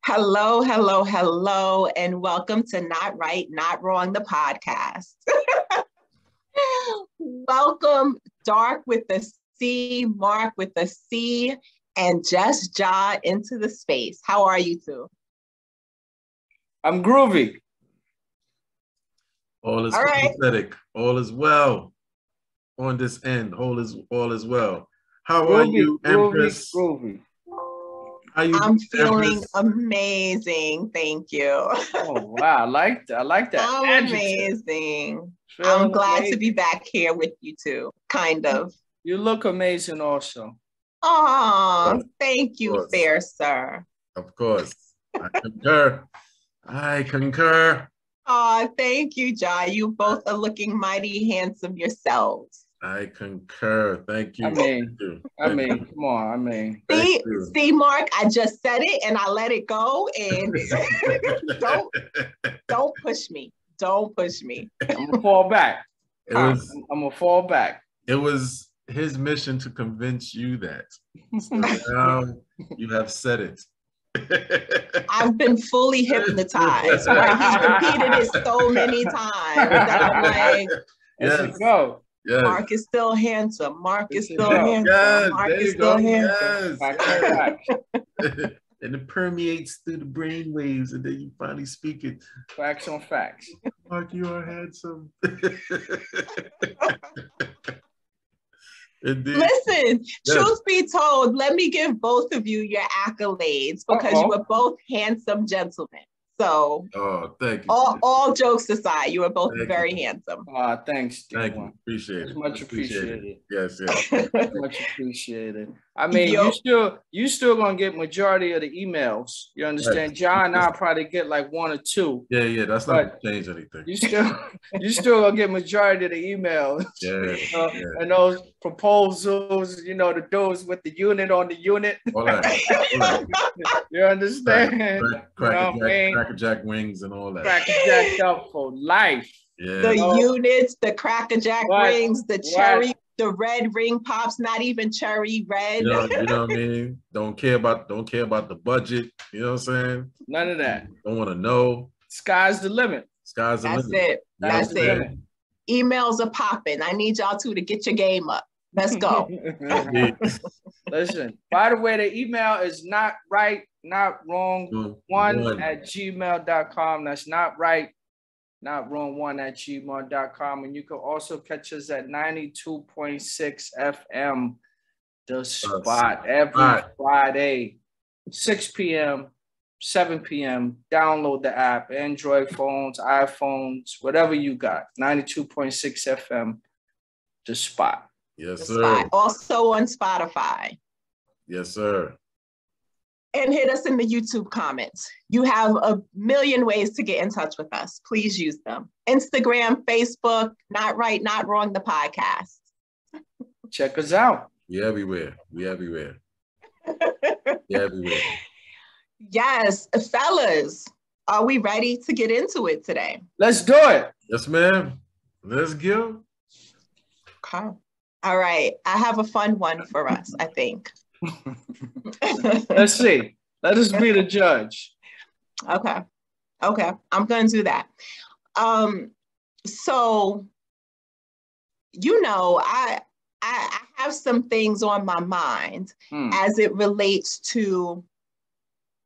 Hello, hello, hello, and welcome to Not Right, Not Wrong, the podcast. Welcome, Dark with the C, Mark with the C, and Just Ja into the space. How are you two? I'm groovy. All is copacetic. All is well on this end. All is well. How are you, Empress? Groovy. I'm feeling amazing. Thank you. Oh wow, I like that. I'm amazing. I'm glad to be back here with you two. Kind of. You look amazing also. Oh, thank you, fair sir. Of course. I concur. Oh, thank you, Jai. You both are looking mighty handsome yourselves. I concur. Thank you. I mean, come on. See, Mark, I just said it and I let it go. And don't push me. Don't push me. I'm gonna fall back. I'm gonna fall back. It was his mission to convince you that. So now you have said it. I've been fully hypnotized. Right? He's repeated it so many times that I'm like, let's go. Yes. Mark is still handsome. Mark is still handsome. Yes, Mark is still handsome. Yes. And it permeates through the brain waves, and then you finally speak it. Facts on facts. Mark, you are handsome. Indeed. Listen, truth be told, let me give both of you your accolades because you were both handsome gentlemen. So, thank you. All jokes aside, you were both very handsome. Thanks. Thank you. Appreciate it. Much appreciated. Yes. Much appreciated. I mean, you still gonna get majority of the emails. You understand? Right. John and I probably get like one or two. Yeah. That's not gonna change anything. You still gonna get majority of the emails. Yeah. And those proposals, the dudes with the unit on the unit. All right. You understand? Crackerjack wings and all that. Crackerjack up for life. Yeah. The units, the Crackerjack rings, the cherry, the red ring pops, not even cherry red. You know what I mean? Don't care about the budget. You know what I'm saying? None of that. Don't want to know. Sky's the limit. That's it. That's it. Emails are popping. I need y'all two to get your game up. Let's go. Listen, by the way, the email is not right, not wrong, one at gmail.com. That's not right, not wrong, one at gmail.com. And you can also catch us at 92.6 FM, The Spot, every Friday, 6 p.m., 7 p.m. Download the app, Android phones, iPhones, whatever you got. 92.6 FM, The Spot. Yes, sir. Also on Spotify. Yes, sir. And hit us in the YouTube comments. You have a million ways to get in touch with us. Please use them. Instagram, Facebook, Not Right, Not Wrong, the podcast. Check us out. We everywhere. Yes, fellas, are we ready to get into it today? Let's do it. Yes, ma'am. Let's go. Okay. All right. I have a fun one for us, I think. Let's see. Let us be the judge. Okay. I'm going to do that. So, I have some things on my mind as it relates to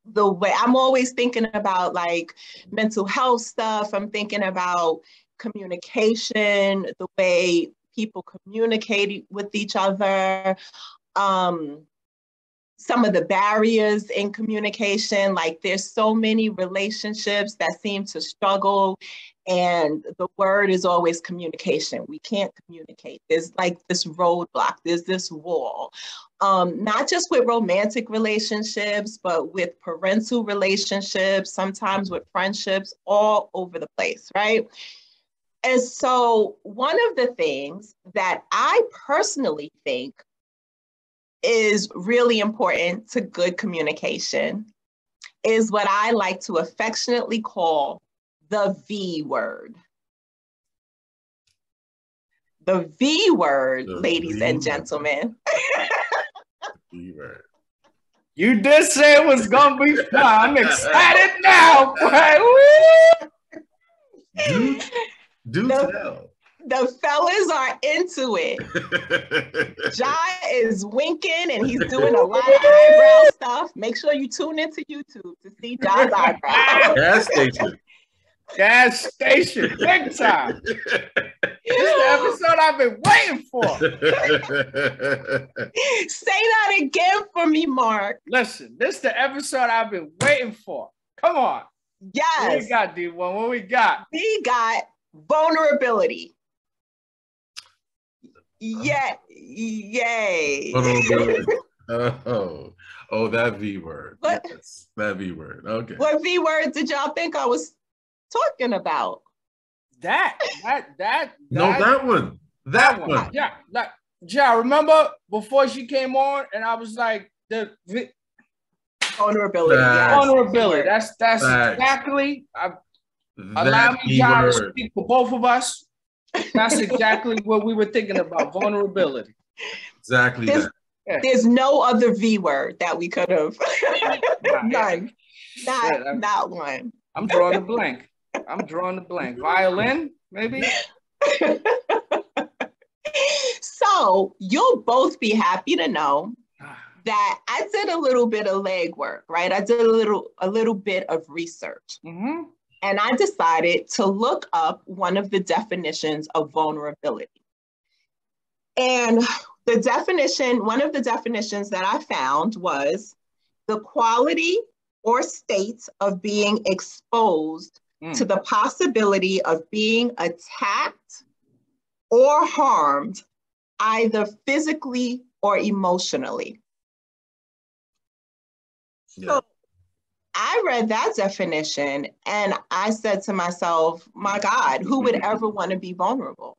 the way I'm always thinking about like mental health stuff. I'm thinking about communication, the way people communicate with each other, some of the barriers in communication. Like there's so many relationships that seem to struggle, and the word is always communication. We can't communicate. There's like this roadblock, there's this wall, not just with romantic relationships, but with parental relationships, sometimes with friendships, all over the place, right? And so one of the things that I personally think is really important to good communication is what I like to affectionately call the V word. The V word, ladies and gentlemen. V word. You did say it was gonna be fun. I'm excited now, boy. Do tell. The fellas are into it. Ja is winking and he's doing a lot of eyebrow stuff. Make sure you tune into YouTube to see Ja's eyebrows. Gas station. Gas station, big time. This is the episode I've been waiting for. Say that again for me, Mark. Listen, this is the episode I've been waiting for. Come on. Yes. What we got, D1? What we got? We got vulnerability. Yeah, yay. Vulnerability. Oh, that V word. What? Yes, that V word. Okay. What V word did y'all think I was talking about? That one. That one. Yeah, Ja, remember before she came on and I was like, Vulnerability. Yes. Vulnerability. That's exactly. Allow me, Ja, to speak for both of us. That's exactly what we were thinking about. Vulnerability. Exactly. There's no other V word that we could have. None. Not one. I'm drawing a blank. Violin, maybe. So you'll both be happy to know that I did a little bit of legwork, right? I did a little bit of research. Mm-hmm. And I decided to look up one of the definitions of vulnerability. And one of the definitions that I found was the quality or state of being exposed to the possibility of being attacked or harmed, either physically or emotionally. Yeah. So I read that definition and I said to myself, my God, who would ever want to be vulnerable?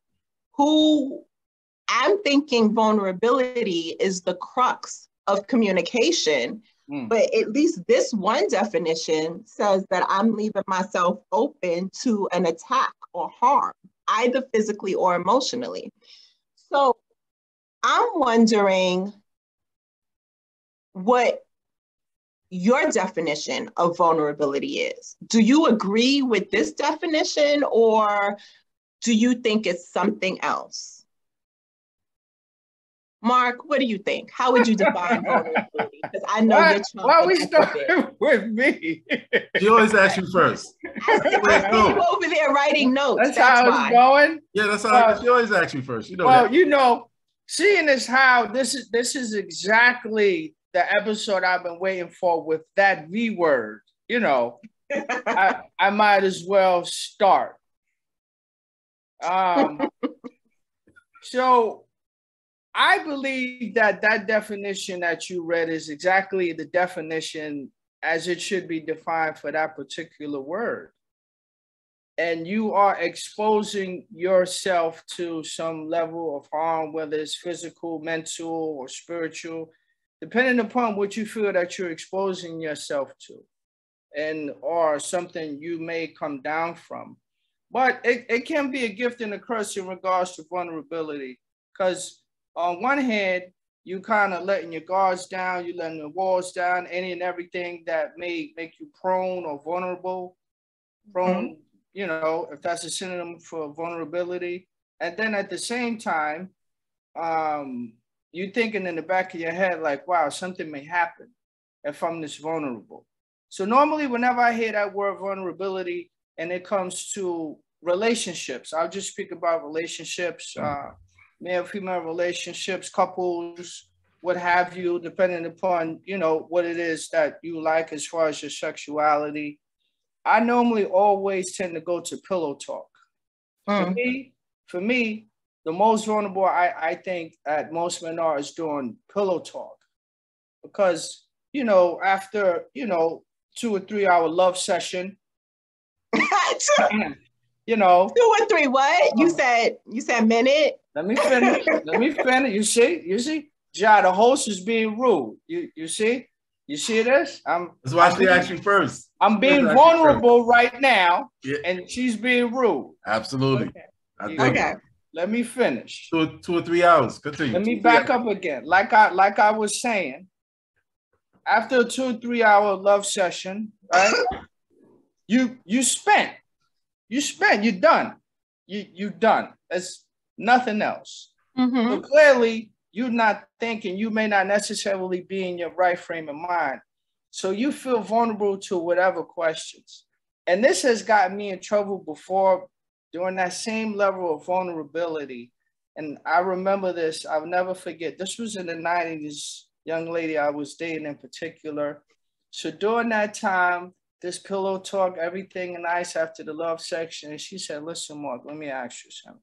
I'm thinking vulnerability is the crux of communication, but at least this one definition says that I'm leaving myself open to an attack or harm, either physically or emotionally. So I'm wondering what your definition of vulnerability is. Do you agree with this definition or do you think it's something else? Mark, what do you think? How would you define vulnerability? Because I know you're trying. Why are we starting with me? She always asks you first. I see you over there writing notes. That's how it's going. Yeah, that's how she always asks you first. You know. Well, that. Seeing as how this is exactly the episode I've been waiting for with that V word. I might as well start. So I believe that definition that you read is exactly the definition as it should be defined for that particular word. And you are exposing yourself to some level of harm, whether it's physical, mental, or spiritual, depending upon what you feel that you're exposing yourself to, or something you may come down from. But it can be a gift and a curse in regards to vulnerability, because on one hand, you kind of letting your guards down, you letting the walls down, any and everything that may make you prone or vulnerable, if that's a synonym for vulnerability. And then at the same time, you're thinking in the back of your head, like, wow, something may happen if I'm this vulnerable. So normally whenever I hear that word vulnerability and it comes to relationships, I'll just speak about relationships, male, female relationships, couples, what have you, depending upon, what it is that you like as far as your sexuality. I normally always tend to go to pillow talk. For me, the most vulnerable I think that most men are is doing pillow talk. Because, after, 2 or 3 hour love session, 2 or 3 what? You said minute? Let me finish. You see? Ja, the host is being rude. You see? You see this? That's why she asked you first. I'm being vulnerable right now, and she's being rude. Absolutely. Okay. Let me finish. 2 or 3 hours. Continue. Let me back up again. Like I was saying, after a 2-3 hour love session, right? you spent, you're done. You done. It's nothing else. So clearly you're not thinking, you may not necessarily be in your right frame of mind. So you feel vulnerable to whatever questions. And this has gotten me in trouble before during that same level of vulnerability. And I remember this, I'll never forget. This was in the 90s, young lady I was dating in particular. So during that time, this pillow talk, everything nice after the love section. And she said, listen, Mark, let me ask you something.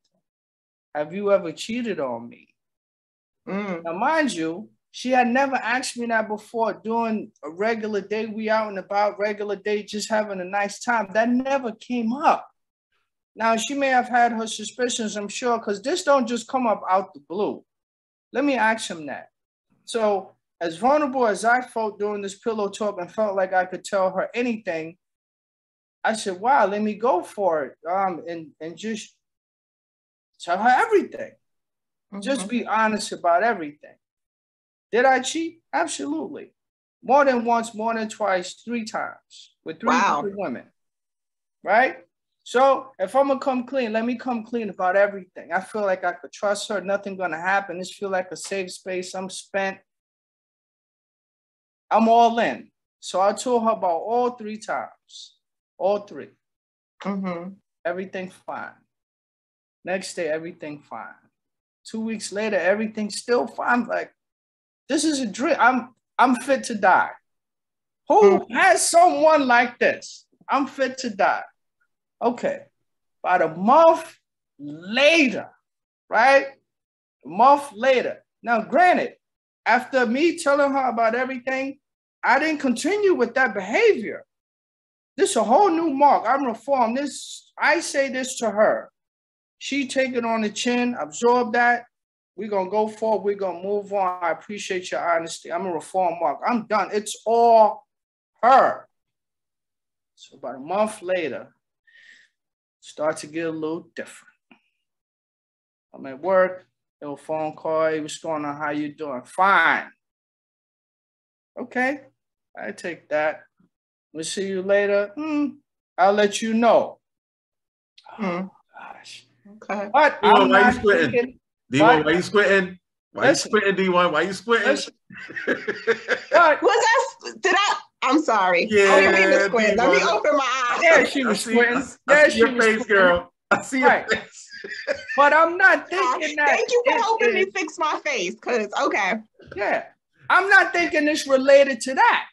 Have you ever cheated on me? Now, mind you, she had never asked me that before. During a regular day, we out and about, regular day, just having a nice time. That never came up. Now, she may have had her suspicions, I'm sure, because this don't just come up out the blue. Let me ask him that. So as vulnerable as I felt during this pillow talk and felt like I could tell her anything, I said, wow, let me go for it and just tell her everything. Just be honest about everything. Did I cheat? Absolutely. More than once, more than twice, 3 times with 3 different women, right? So if I'm gonna come clean, let me come clean about everything. I feel like I could trust her. Nothing gonna happen. This feel like a safe space. I'm spent. I'm all in. So I told her about all 3 times, all 3. Everything fine. Next day, everything fine. 2 weeks later, everything still fine. I'm like, this is a dream. I'm fit to die. Who has someone like this? I'm fit to die. Okay. About a month later, right? A month later. Now, granted, after me telling her about everything, I didn't continue with that behavior. This is a whole new Mark. I'm reformed. I say this to her. She take it on the chin, absorb that. We're going to go forward. We're going to move on. I appreciate your honesty. I'm a reformed Mark. I'm done. It's all her. So about a month later, start to get a little different. I'm at work, little phone call. Hey, what's going on? How you doing? Fine. Okay, I take that. We'll see you later. I'll let you know. Oh, gosh. Okay. But D1, I'm why not you squinting? thinking, D1, why you squinting? Why listen, you squinting, D1? Why you squinting? But I'm sorry. Yeah, I didn't mean to squint. Let me D1. open my eyes. yeah, she was squinting. I see your face, girl. I see your face. But I'm not thinking that. Thank you for helping me fix my face, because, okay. Yeah, I'm not thinking it's related to that.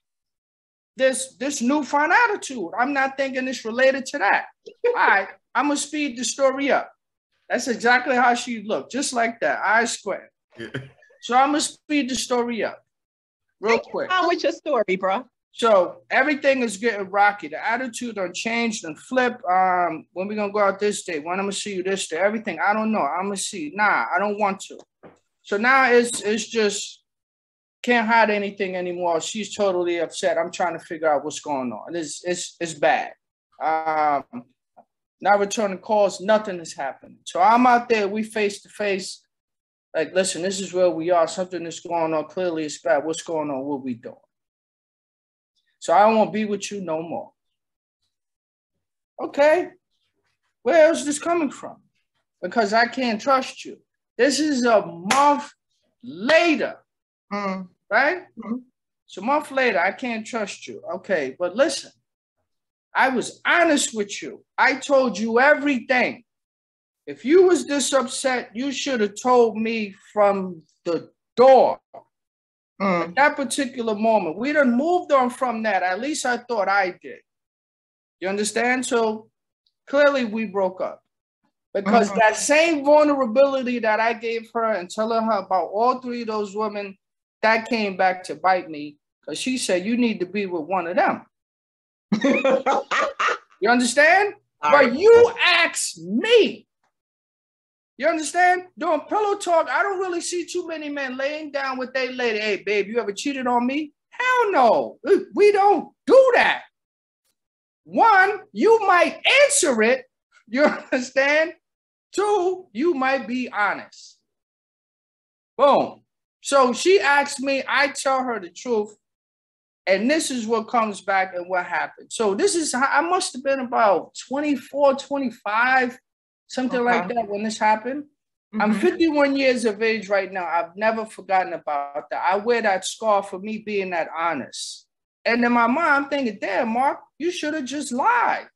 This newfound attitude. I'm not thinking it's related to that. All right, I'm going to speed the story up. That's exactly how she looked, just like that, eyes square. Yeah. So I'm going to speed the story up real quick. Take with your story, bro. So everything is getting rocky. The attitude done changed and flipped. When we going to go out this day? When I'm going to see you this day? Everything, I don't know. I'm going to see. Nah, I don't want to. So now it's just, can't hide anything anymore. She's totally upset. I'm trying to figure out what's going on. It's bad. Not returning calls, nothing is happening. So I'm out there, we face to face. Like, listen, this is where we are. Something is going on. Clearly it's bad. What's going on? What we doing? So I won't be with you no more. Okay. Where is this coming from? Because I can't trust you. This is a month later. Right? So a month later, I can't trust you. Okay, but listen, I was honest with you. I told you everything. If you was this upset, you should have told me from the door. At that particular moment, we done moved on from that. At least I thought I did. You understand? So clearly we broke up. Because that same vulnerability that I gave her and telling her about all 3 of those women, that came back to bite me, because she said, you need to be with one of them. You understand? But you asked me. You understand? During pillow talk, I don't really see too many men laying down with their lady. Hey, babe, you ever cheated on me? Hell no. We don't do that. 1, you might answer it. You understand? 2, you might be honest. Boom. So she asked me, I tell her the truth. And this is what comes back and what happened. So this is, I must have been about 24, 25, something like that when this happened. I'm 51 years of age right now. I've never forgotten about that. I wear that scar for me being that honest. And in my mind, I'm thinking, damn, Mark, you should have just lied.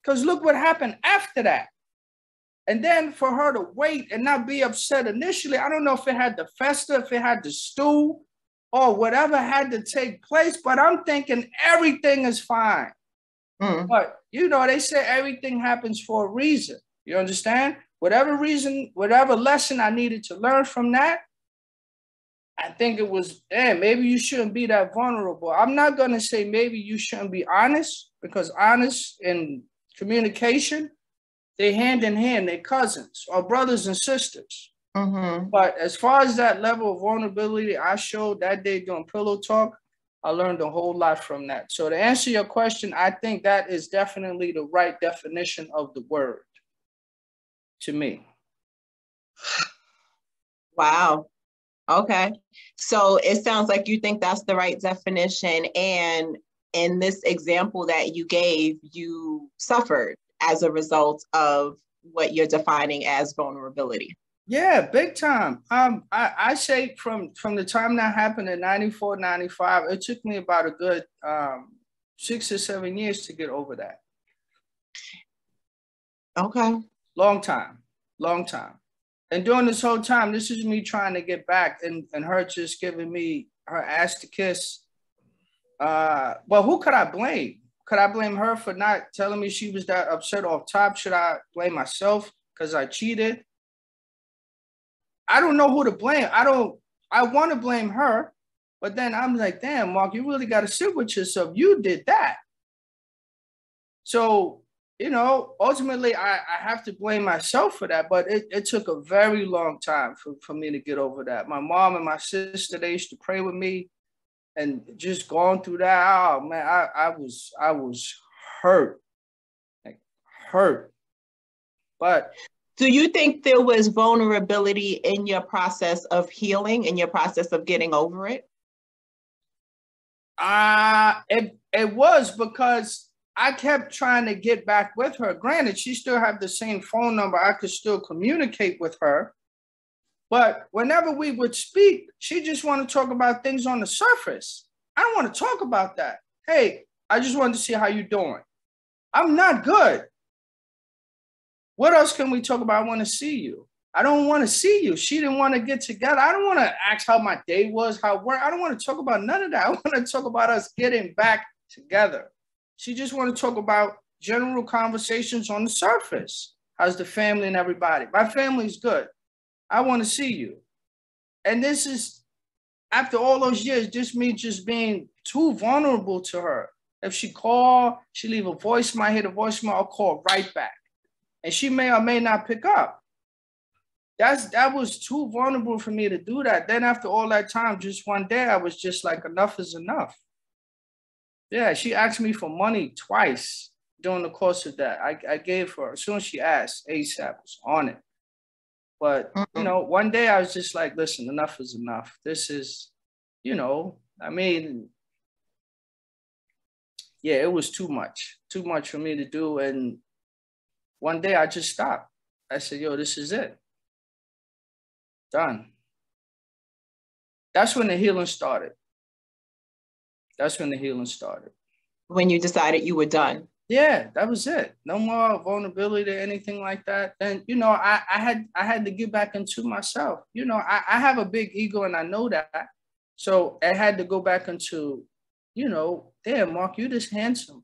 Because look what happened after that. And then for her to wait and not be upset initially, I don't know if it had to fester, if it had to stew, or whatever had to take place, but I'm thinking everything is fine. But, you know, they say everything happens for a reason. You understand? Whatever reason, whatever lesson I needed to learn from that, I think it was, damn, maybe you shouldn't be that vulnerable. I'm not going to say maybe you shouldn't be honest, because honest and communication, they hand in hand, they're cousins or brothers and sisters. But as far as that level of vulnerability I showed that day during Pillow Talk, I learned a whole lot from that. So to answer your question, I think that is definitely the right definition of the word to me. Wow. Okay. So it sounds like you think that's the right definition. And in this example that you gave, you suffered as a result of what you're defining as vulnerability. Yeah, big time. I say from the time that happened in 94, 95, it took me about a good 6 or 7 years to get over that. Okay. Long time. And during this whole time, this is me trying to get back and her just giving me her ass to kiss. Well, who could I blame? Could I blame her for not telling me she was that upset off top? Should I blame myself because I cheated? I don't know who to blame. I want to blame her, but then I'm like, damn, Mark, you really got to sit with yourself. You did that. So, you know, ultimately I have to blame myself for that, but it took a very long time for me to get over that. My mom and my sister, they used to pray with me and just going through that. Oh man, I was hurt, like hurt. But do you think there was vulnerability in your process of healing, in your process of getting over it? It was, because I kept trying to get back with her. Granted, she still had the same phone number. I could still communicate with her. But whenever we would speak, she just wanted to talk about things on the surface. I don't want to talk about that. Hey, I just wanted to see how you're doing. I'm not good. What else can we talk about? I want to see you. I don't want to see you. She didn't want to get together. I don't want to ask how my day was, how work. I don't want to talk about none of that. I want to talk about us getting back together. She just want to talk about general conversations on the surface. How's the family and everybody? My family's good. I want to see you. And this is, after all those years, just me just being too vulnerable to her. If she call, she leave a voicemail, I hit a voicemail, I'll call right back. And she may or may not pick up. That was too vulnerable for me to do that. Then after all that time, just one day, I was just like, enough is enough. Yeah, she asked me for money twice during the course of that. I gave her, as soon as she asked, ASAP was on it. But, you know, one day I was just like, listen, enough is enough. This is, you know, I mean, yeah, it was too much for me to do. And one day I just stopped. I said, yo, this is it. Done. That's when the healing started. When you decided you were done? Yeah, that was it. No more vulnerability or anything like that. And, you know, I had to get back into myself. You know, I have a big ego and I know that. So I had to go back into, you know, damn, Mark, you're this handsome.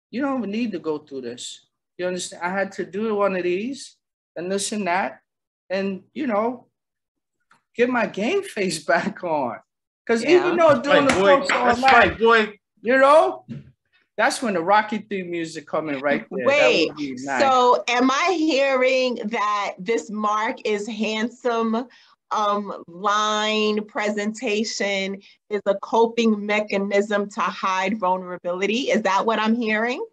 You don't even need to go through this. You understand? I had to do one of these and this and that. And, you know, get my game face back on. Because even though doing the folks all night, you know, that's when the Rocky theme music coming right there. Wait, nice. So am I hearing that this Mark is handsome line presentation is a coping mechanism to hide vulnerability? Is that what I'm hearing?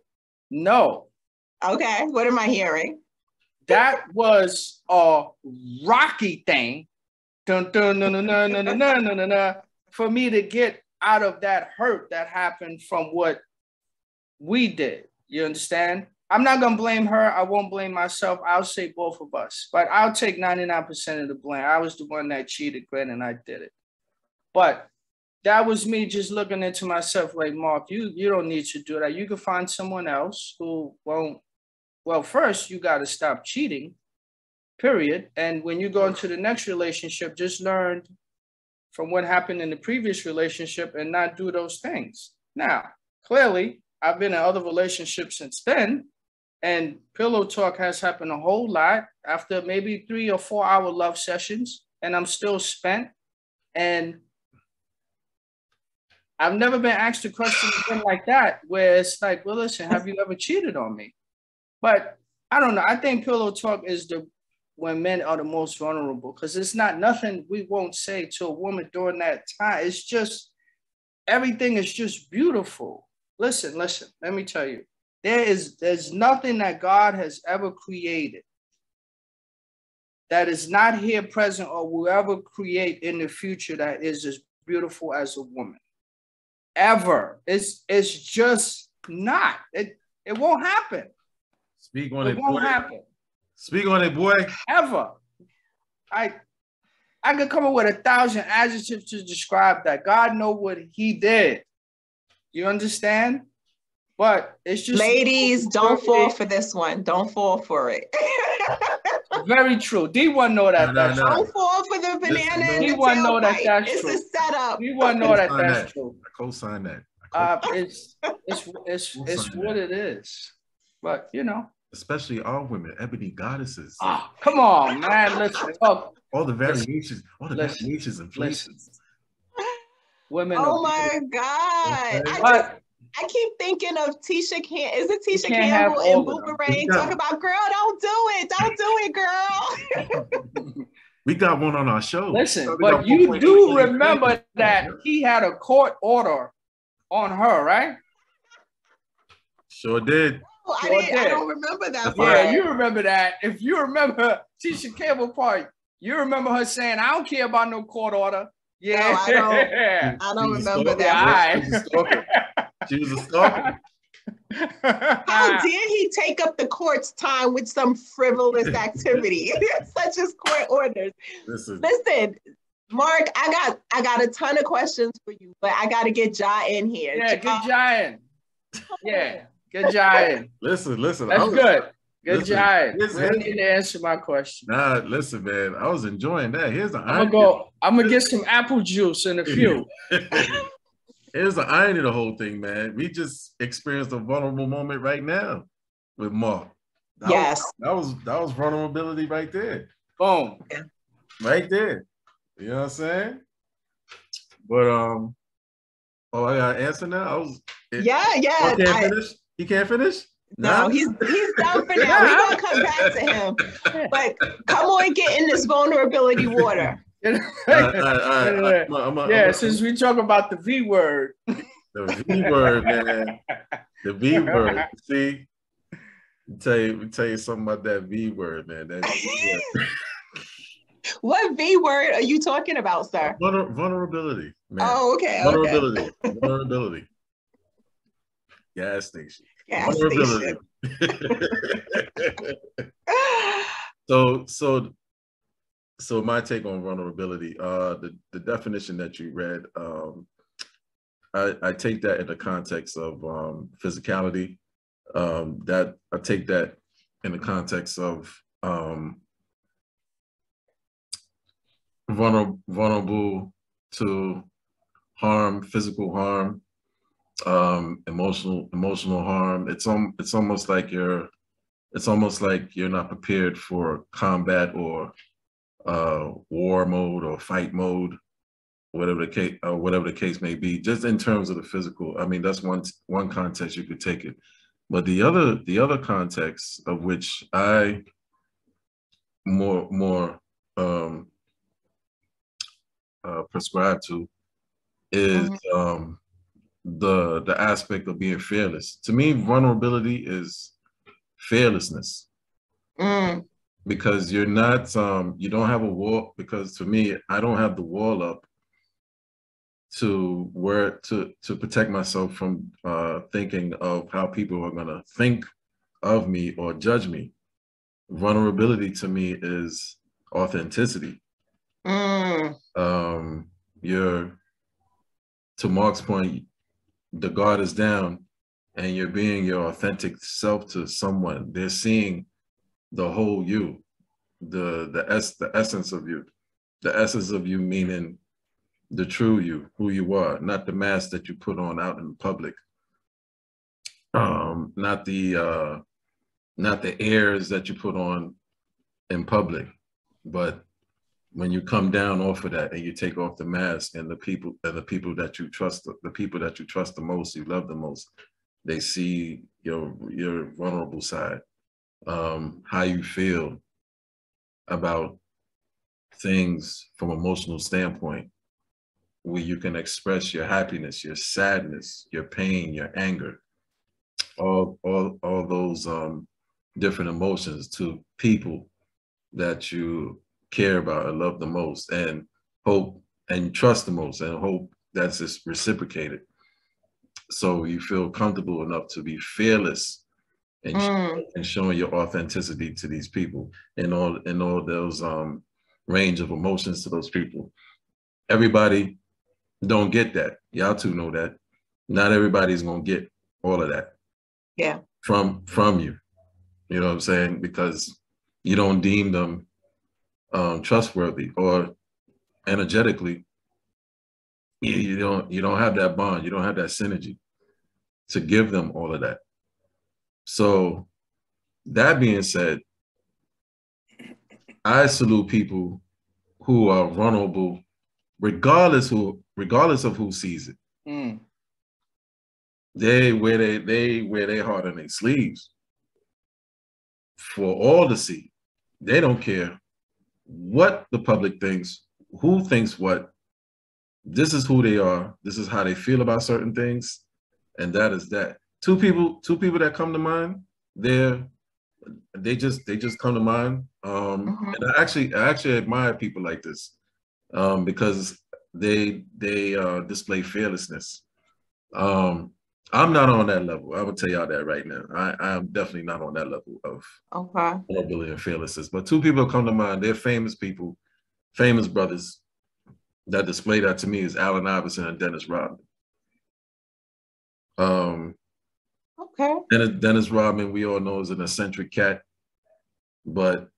No. Okay, what am I hearing? That was a Rocky thing. Dun, dun, dun, dun, dun, dun, dun, dun, dun, dun, for me to get out of that hurt that happened from what we did. You understand? I'm not going to blame her. I won't blame myself. I'll say both of us. But I'll take 99% of the blame. I was the one that cheated, Glenn, and I did it. But that was me just looking into myself like, Mark, you don't need to do that. You can find someone else who won't. Well, first, you got to stop cheating, period. And when you go into the next relationship, just learn from what happened in the previous relationship and not do those things. Now, clearly, I've been in other relationships since then, and pillow talk has happened a whole lot after maybe 3 or 4 hour love sessions, and I'm still spent. And I've never been asked a question again like that, where it's like, well, listen, have you ever cheated on me? But I don't know. I think pillow talk is when men are the most vulnerable, because it's not nothing we won't say to a woman during that time. It's just, everything is just beautiful. Listen, let me tell you, there's nothing that God has ever created that is not here present or will ever create in the future that is as beautiful as a woman. Ever. It's just not. It won't happen. Speak on it, boy. It won't happen. Speak on it, boy. Ever. I could come up with 1,000 adjectives to describe that. God knows what he did. You understand? But it's just... Ladies, don't fall for this one. Don't fall for it. Very true. D1 know that. No. Don't fall for the banana in the D1 know that tailpipe. that's true. It's a setup. D1 know that that's true. I co-sign that. It's what it is. But, you know. Especially our women, ebony goddesses. Oh, come on, man. Let's talk. All the variations, variations and places. Women. Oh my God. Okay. I keep thinking of Tisha Campbell and Boomerang. Talk about, girl, don't do it. Don't do it, girl. We got one on our show. Listen, but you do remember that he had a court order on her, right? Sure did. I don't remember that part. Yeah, you remember that. If you remember Tisha Campbell part, you remember her saying, I don't care about no court order. Yeah. No, I don't remember that. She was a stalker. How dare he take up the court's time with some frivolous activity such as court orders? Listen, Mark, I got a ton of questions for you, but I got to get Ja in here. Yeah, get Ja in. Yeah, get Ja in. Listen. That's good. Good job. You need to answer my question. Nah, listen, man. I was enjoying that. Here's the I'm gonna get some apple juice in a few. Here's the irony of the whole thing, man. We just experienced a vulnerable moment right now with Mark. That was vulnerability right there. Boom. Right there. You know what I'm saying? But I gotta answer now. Yeah. He can't finish? No, he's done for now. We're gonna come back to him. But come on, get in this vulnerability water. Since we talk about the V word. The V word, man. The V word. See? Tell you something about that V word, man. That V word. What V word are you talking about, sir? Vulnerability, man. Oh, okay. Vulnerability. Gas station. Vulnerability. So my take on vulnerability, the definition that you read, I take that in the context of physicality. That I take that in the context of vulnerable to harm, physical harm, emotional harm. It's almost like you're not prepared for combat or war mode or fight mode, whatever the case may be. Just in terms of the physical, I mean, that's one context you could take it. But the other context of which I more prescribe to is the aspect of being fearless. To me, vulnerability is fearlessness. Because you're not, you don't have a wall, because to me, I don't have the wall up to protect myself from thinking of how people are gonna think of me or judge me. Vulnerability to me is authenticity. To Mark's point, the guard is down and you're being your authentic self to someone. They're seeing the whole you, the essence of you. The essence of you meaning the true you, who you are, not the mask that you put on out in public. Not the airs that you put on in public, but when you come down off of that and you take off the mask, and the people that you trust, the people that you trust the most, you love the most, they see your vulnerable side, how you feel about things from an emotional standpoint, where you can express your happiness, your sadness, your pain, your anger, all those different emotions to people that you care about and love the most, and hope and trust the most, and hope that's just reciprocated. So you feel comfortable enough to be fearless and showing your authenticity to these people, and all those range of emotions to those people. Everybody don't get that. Y'all two know that. Not everybody's gonna get all of that. Yeah. From you. You know what I'm saying? Because you don't deem them trustworthy, or energetically, you don't have that bond, you don't have that synergy to give them all of that. So that being said, I salute people who are vulnerable, regardless of who sees it. They wear their heart on their sleeves for all to see. They don't care what the public thinks, who thinks what. This is who they are. This is how they feel about certain things, and that is that. Two people that come to mind. They just come to mind. And I actually admire people like this, because they display fearlessness. I'm not on that level. I will tell y'all that right now. I am definitely not on that level of vulnerability and fearlessness. But two people come to mind. They're famous people, famous brothers that display that to me is Allen Iverson and Dennis Rodman. Dennis Rodman, we all know, is an eccentric cat, but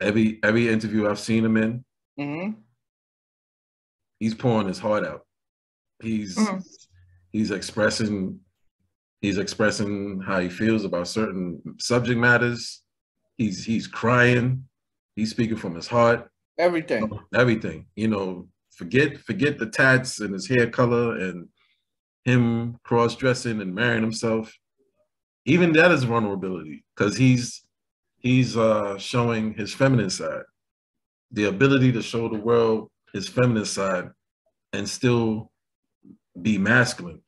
every interview I've seen him in, he's pouring his heart out. He's expressing how he feels about certain subject matters. He's crying. He's speaking from his heart. Everything. You know, forget the tats and his hair color and him cross-dressing and marrying himself. Even that is vulnerability, because he's showing his feminine side, the ability to show the world his feminine side and still be masculine.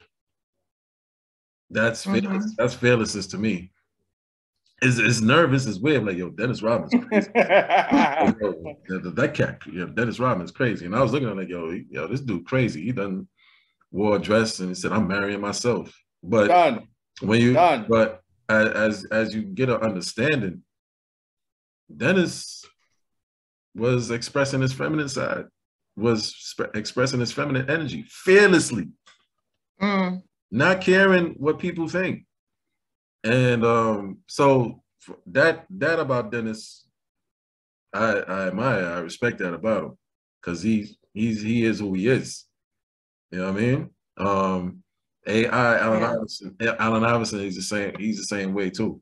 That's fearlessness to me. It's nervous, it's weird. I'm like, yo, Dennis Rodman's crazy. that cat, Dennis Rodman's crazy. And I was looking at him like, yo, this dude crazy. He done wore a dress and he said, I'm marrying myself. But but as you get an understanding, Dennis was expressing his feminine side, was expressing his feminine energy fearlessly, not caring what people think. And so that about Dennis, I admire, I respect that about him, because he is who he is. You know what I mean? Allen Iverson is he's the same way too.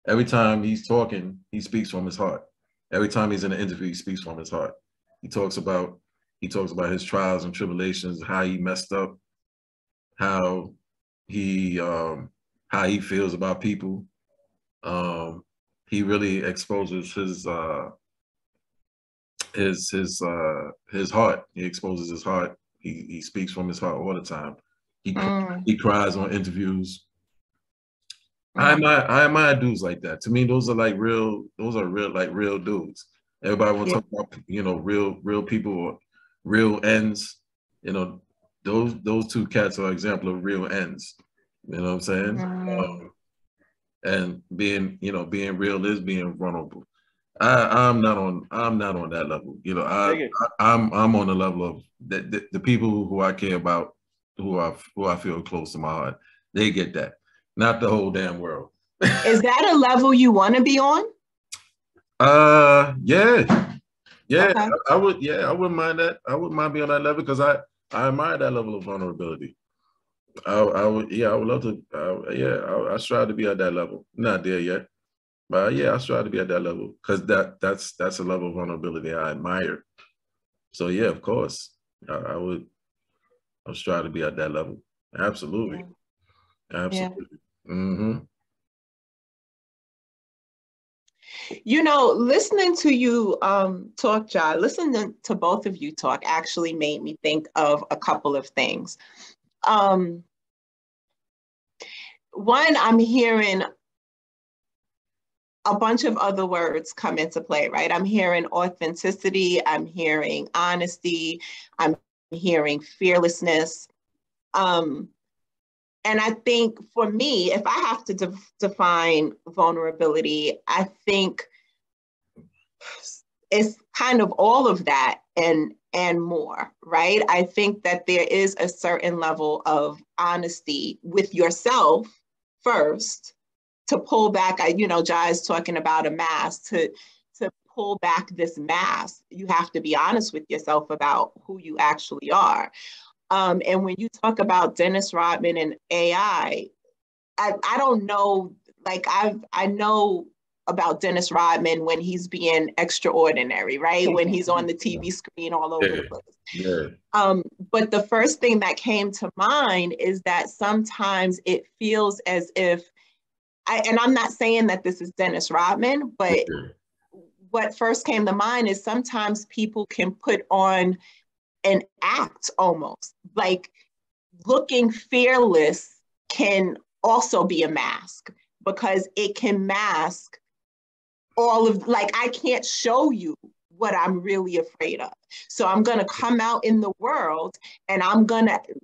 Every time he's talking, he speaks from his heart. Every time he's in an interview, he speaks from his heart. He talks about his trials and tribulations, how he messed up, how he feels about people. He really exposes his heart. He exposes his heart. He speaks from his heart all the time. He cries on interviews. I admire dudes like that. To me, those are real dudes. Everybody wants to talk about, real people real ends. You know, those two cats are example of real ends. You know what I'm saying? And being real is being vulnerable. I'm not on that level. You know, I'm on the level of the people who I care about, who I feel close to my heart. They get that, not the whole damn world. Is that a level you want to be on? Yeah. Okay. I wouldn't mind that. I wouldn't mind being on that level because I admire that level of vulnerability. I would love to. I strive to be at that level. Not there yet, but I strive to be at that level because that's a level of vulnerability I admire. So yeah, of course, I would strive to be at that level. Absolutely, absolutely. Yeah. Mm-hmm. You know, listening to you talk, John, listening to both of you talk actually made me think of a couple of things. One, I'm hearing a bunch of other words come into play, right? I'm hearing authenticity, I'm hearing honesty, I'm hearing fearlessness. And I think for me, if I have to define vulnerability, I think it's kind of all of that and more, right? I think that there is a certain level of honesty with yourself first to pull back. Jai is talking about a mask. To pull back this mask, you have to be honest with yourself about who you actually are. And when you talk about Dennis Rodman and AI, I don't know, like I know about Dennis Rodman when he's being extraordinary, right? When he's on the TV screen all over the place. Yeah. But the first thing that came to mind is that sometimes it feels as if, and I'm not saying that this is Dennis Rodman, but what first came to mind is sometimes people can put on an act almost, like looking fearless can also be a mask because it can mask all of, like, I can't show you what I'm really afraid of. So I'm going to come out in the world and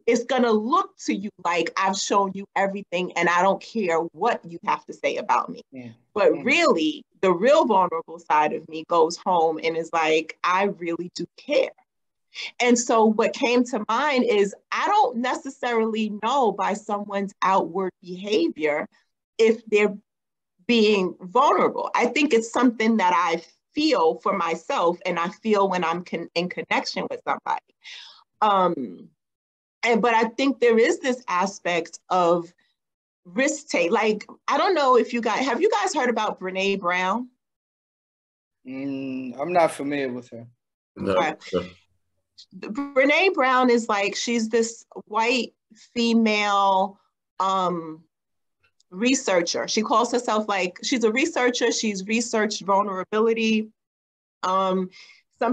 it's going to look to you like I've shown you everything and I don't care what you have to say about me. Yeah. But really, the real vulnerable side of me goes home and is like, I really do care. And so what came to mind is I don't necessarily know by someone's outward behavior if they're being vulnerable. I think it's something that I feel for myself and I feel when I'm in connection with somebody. But I think there is this aspect of risk take. Like, I don't know if have you guys heard about Brene Brown? I'm not familiar with her. No. Okay. Brene Brown is like, she's this white female researcher. She calls herself she's a researcher. She's researched vulnerability. Some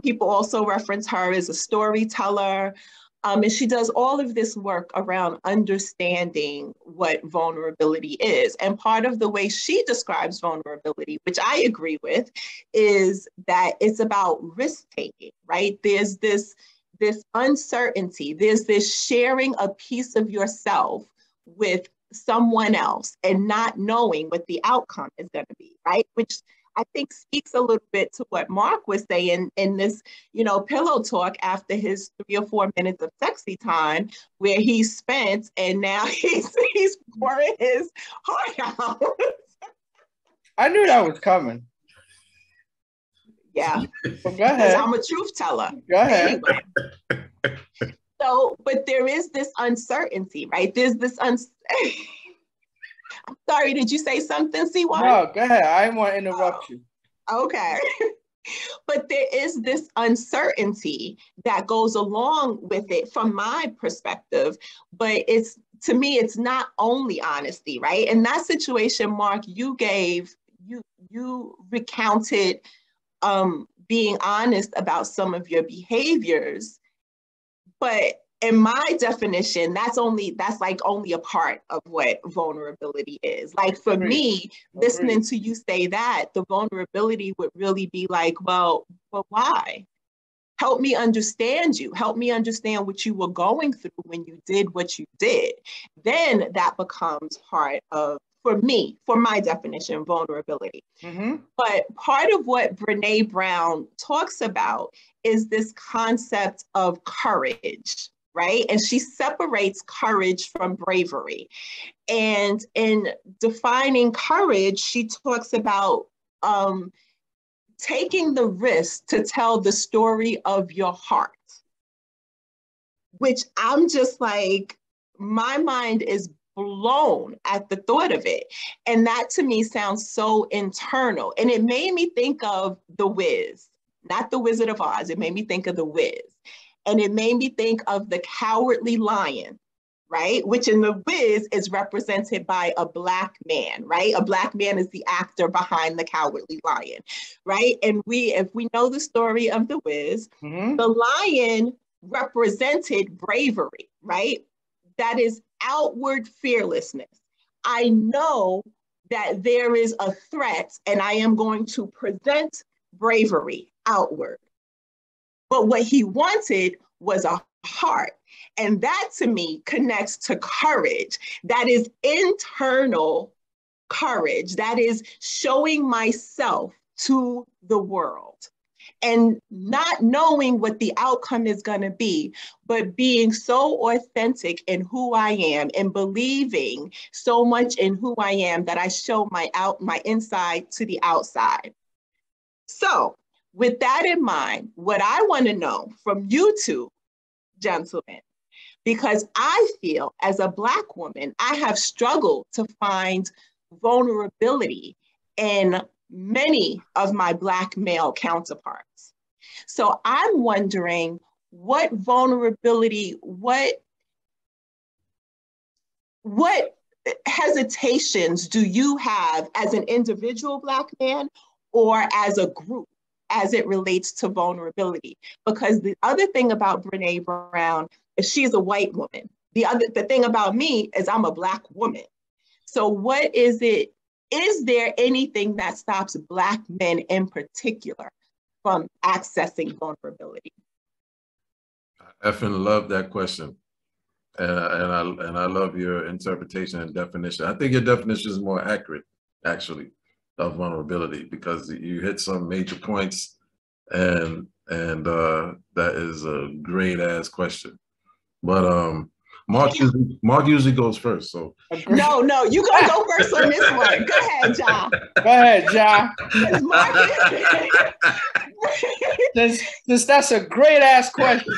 people also reference her as a storyteller. And she does all of this work around understanding what vulnerability is. And part of the way she describes vulnerability, which I agree with, is that it's about risk-taking, right? There's this uncertainty. There's this sharing a piece of yourself with someone else and not knowing what the outcome is going to be, right? Which I think speaks a little bit to what Mark was saying in this, pillow talk after his 3 or 4 minutes of sexy time, where he spent, and now he's pouring his heart out. I knew that was coming. Yeah. Well, go ahead. I'm a truth teller. Go ahead. Anyway. So, but there is this uncertainty, right? There's this I'm sorry, did you say something, C1? No, go ahead. I didn't want to interrupt you. Okay. But there is this uncertainty that goes along with it from my perspective. But to me, it's not only honesty, right? In that situation, Mark, you recounted being honest about some of your behaviors. But in my definition, that's only a part of what vulnerability is. Like for me, listening to you say that, the vulnerability would really be like, well, why? Help me understand you. Help me understand what you were going through when you did what you did. Then that becomes part of, for me, for my definition, vulnerability. Mm-hmm. But part of what Brene Brown talks about is this concept of courage, right? And she separates courage from bravery. And in defining courage, she talks about taking the risk to tell the story of your heart, which I'm just like, my mind is blown at the thought of it. And that to me sounds so internal. And it made me think of The Wiz, not The Wizard of Oz. It made me think of The Wiz. And it made me think of the Cowardly Lion, right? Which in The Wiz is represented by a Black man, right? A Black man is the actor behind the Cowardly Lion, right? And if we know the story of The Wiz, the lion represented bravery, right? That is outward fearlessness. I know that there is a threat and I am going to present bravery outward. But what he wanted was a heart. And that to me connects to courage. That is internal courage. That is showing myself to the world and not knowing what the outcome is going to be, but being so authentic in who I am and believing so much in who I am that I show my inside to the outside. So with that in mind, what I want to know from you two, gentlemen, because I feel as a Black woman, I have struggled to find vulnerability in many of my Black male counterparts. So I'm wondering what vulnerability, what hesitations do you have as an individual Black man or as a group as it relates to vulnerability? Because the other thing about Brene Brown is she's a white woman. The thing about me is I'm a Black woman. So what is it? Is there anything that stops Black men in particular from accessing vulnerability? I effing love that question. And I love your interpretation and definition. I think your definition is more accurate, actually, of vulnerability, because you hit some major points, and that is a great ass question. But Mark usually goes first, so no, you gonna go first on this one. Go ahead, Ja. Go ahead, Ja. Since that's a great ass question.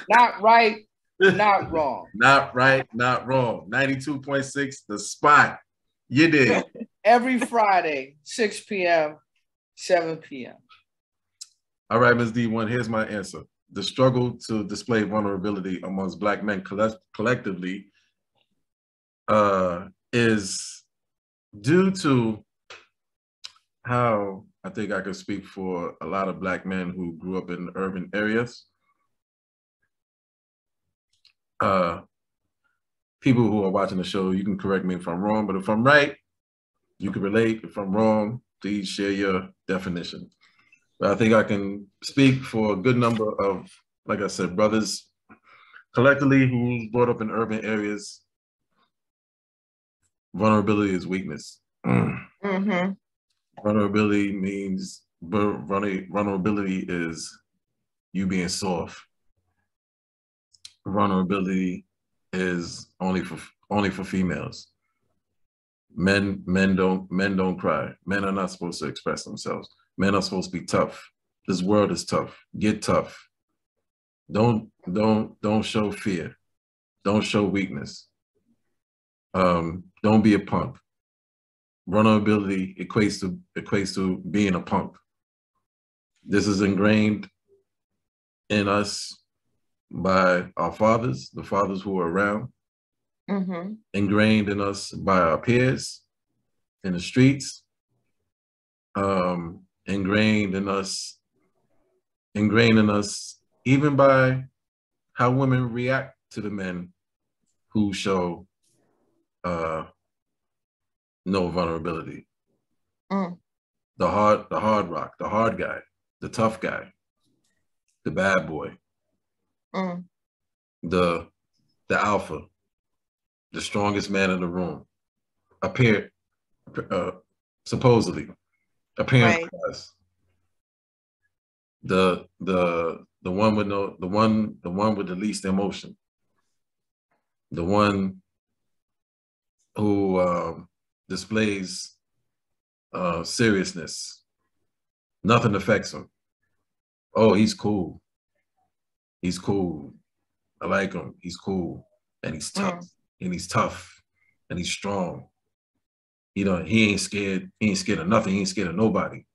Not right, not wrong. Not right, not wrong. 92.6, the spot. You did. Every Friday, 6 p.m., 7 p.m. All right, Ms. D1, here's my answer. The struggle to display vulnerability amongst Black men collectively is due to how I think I could speak for a lot of Black men who grew up in urban areas. People who are watching the show, you can correct me if I'm wrong, but if I'm right, you can relate. If I'm wrong, please share your definition. But I think I can speak for a good number of, like I said, brothers collectively who's brought up in urban areas. Vulnerability is weakness. Mm-hmm. Vulnerability means, vulnerability is you being soft. Vulnerability is only for females. Men don't cry. Men are not supposed to express themselves. Men are supposed to be tough. This world is tough. Get tough. Don't show fear. Don't show weakness. Don't be a punk. Vulnerability equates to being a punk. This is ingrained in us by our fathers, the fathers who are around, ingrained in us by our peers in the streets, ingrained in us even by how women react to the men who show no vulnerability. the hard rock, the hard guy, the tough guy, the bad boy, the alpha, the strongest man in the room, supposedly, appearance-wise, the one with the one with the least emotion, the one who displays seriousness. Nothing affects him. Oh, he's cool. He's cool. I like him. He's cool. And he's tough. And he's tough. And he's strong. You know, he ain't scared. He ain't scared of nothing. He ain't scared of nobody.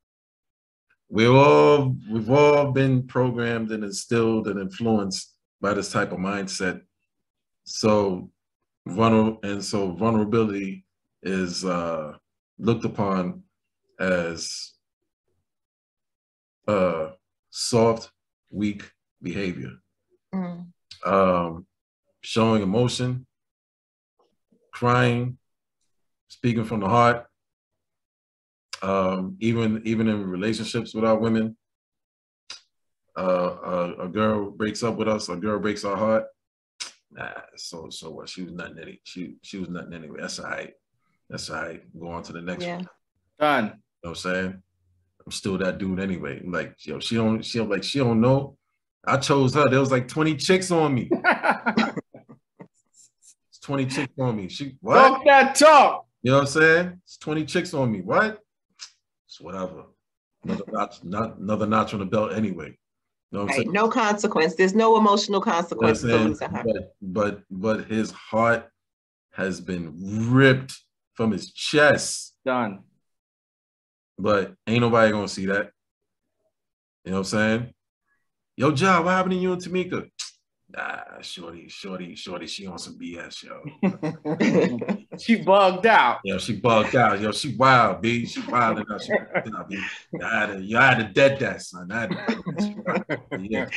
We've all been programmed and instilled and influenced by this type of mindset. So vulnerability is looked upon as soft, weak behavior. Showing emotion, crying, speaking from the heart. Even in relationships with our women, a girl breaks up with us, a girl breaks our heart. Nah, so what? She was nothing anyway. She was nothing anyway. That's all right. That's all right. Go on to the next one. Done. You know what I'm saying? I'm still that dude anyway. Like, yo, she don't know. I chose her. There was like 20 chicks on me. It's 20 chicks on me. What? Talk that talk. You know what I'm saying? It's 20 chicks on me. What? It's whatever. Another notch on the belt anyway. You know what I'm saying? No consequence. There's no emotional consequence to losing her. But his heart has been ripped from his chest. Done. But ain't nobody gonna see that. You know what I'm saying? Yo, Ja, what happened to you and Tamika? Nah, shorty, she on some BS, yo. She bugged out. Yo, she bugged out. Yo, she wild, B. She wild enough. She bugged out, B. You had to dead that, son. Yeah.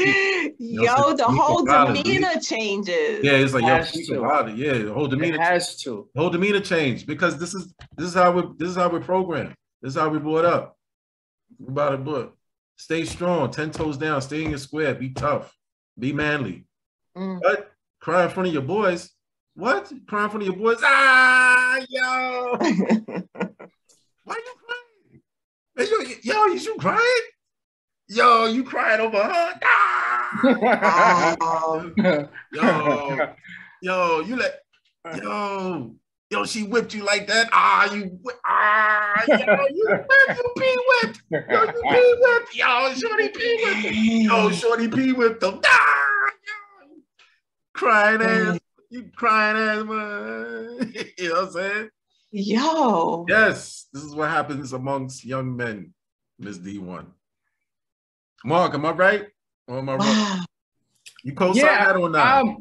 Yo, the whole demeanor changes. Yeah, it's like, yo, she's wild. Yeah, the whole demeanor. It has to. The whole demeanor changed because this is how we're programmed. This is how we brought up. We're about to book. Stay strong, 10 toes down, stay in your square, be tough, be manly. What? Cry in front of your boys? What? Cry in front of your boys? Ah, yo. Why you crying? Yo, you crying? Yo, you crying over her? Ah. Yo, you let, yo, she whipped you like that? Yo, you whipped. Yo, you pee whipped. Yo, shorty pee whipped. Yo, shorty pee whipped them. Crying ass. You crying ass, man. You know what I'm saying? Yo. Yes, this is what happens amongst young men, Miss D1. Mark, am I right? Or am I wrong? You co-sign that or not?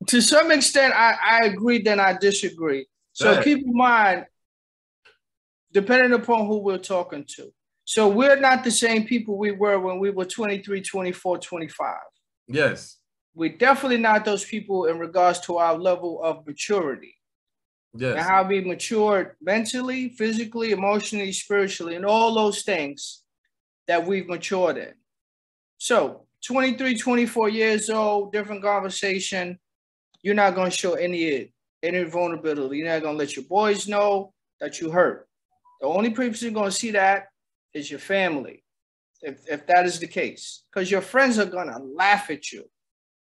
To some extent, I agree, then I disagree. So keep in mind, depending upon who we're talking to. So we're not the same people we were when we were 23, 24, 25. Yes. We're definitely not those people in regards to our level of maturity. Yes. And how we matured mentally, physically, emotionally, spiritually, and all those things that we've matured in. So 23, 24 years old, different conversation. You're not going to show any vulnerability. You're not going to let your boys know that you hurt. The only people who's going to see that is your family, if that is the case. Because your friends are going to laugh at you.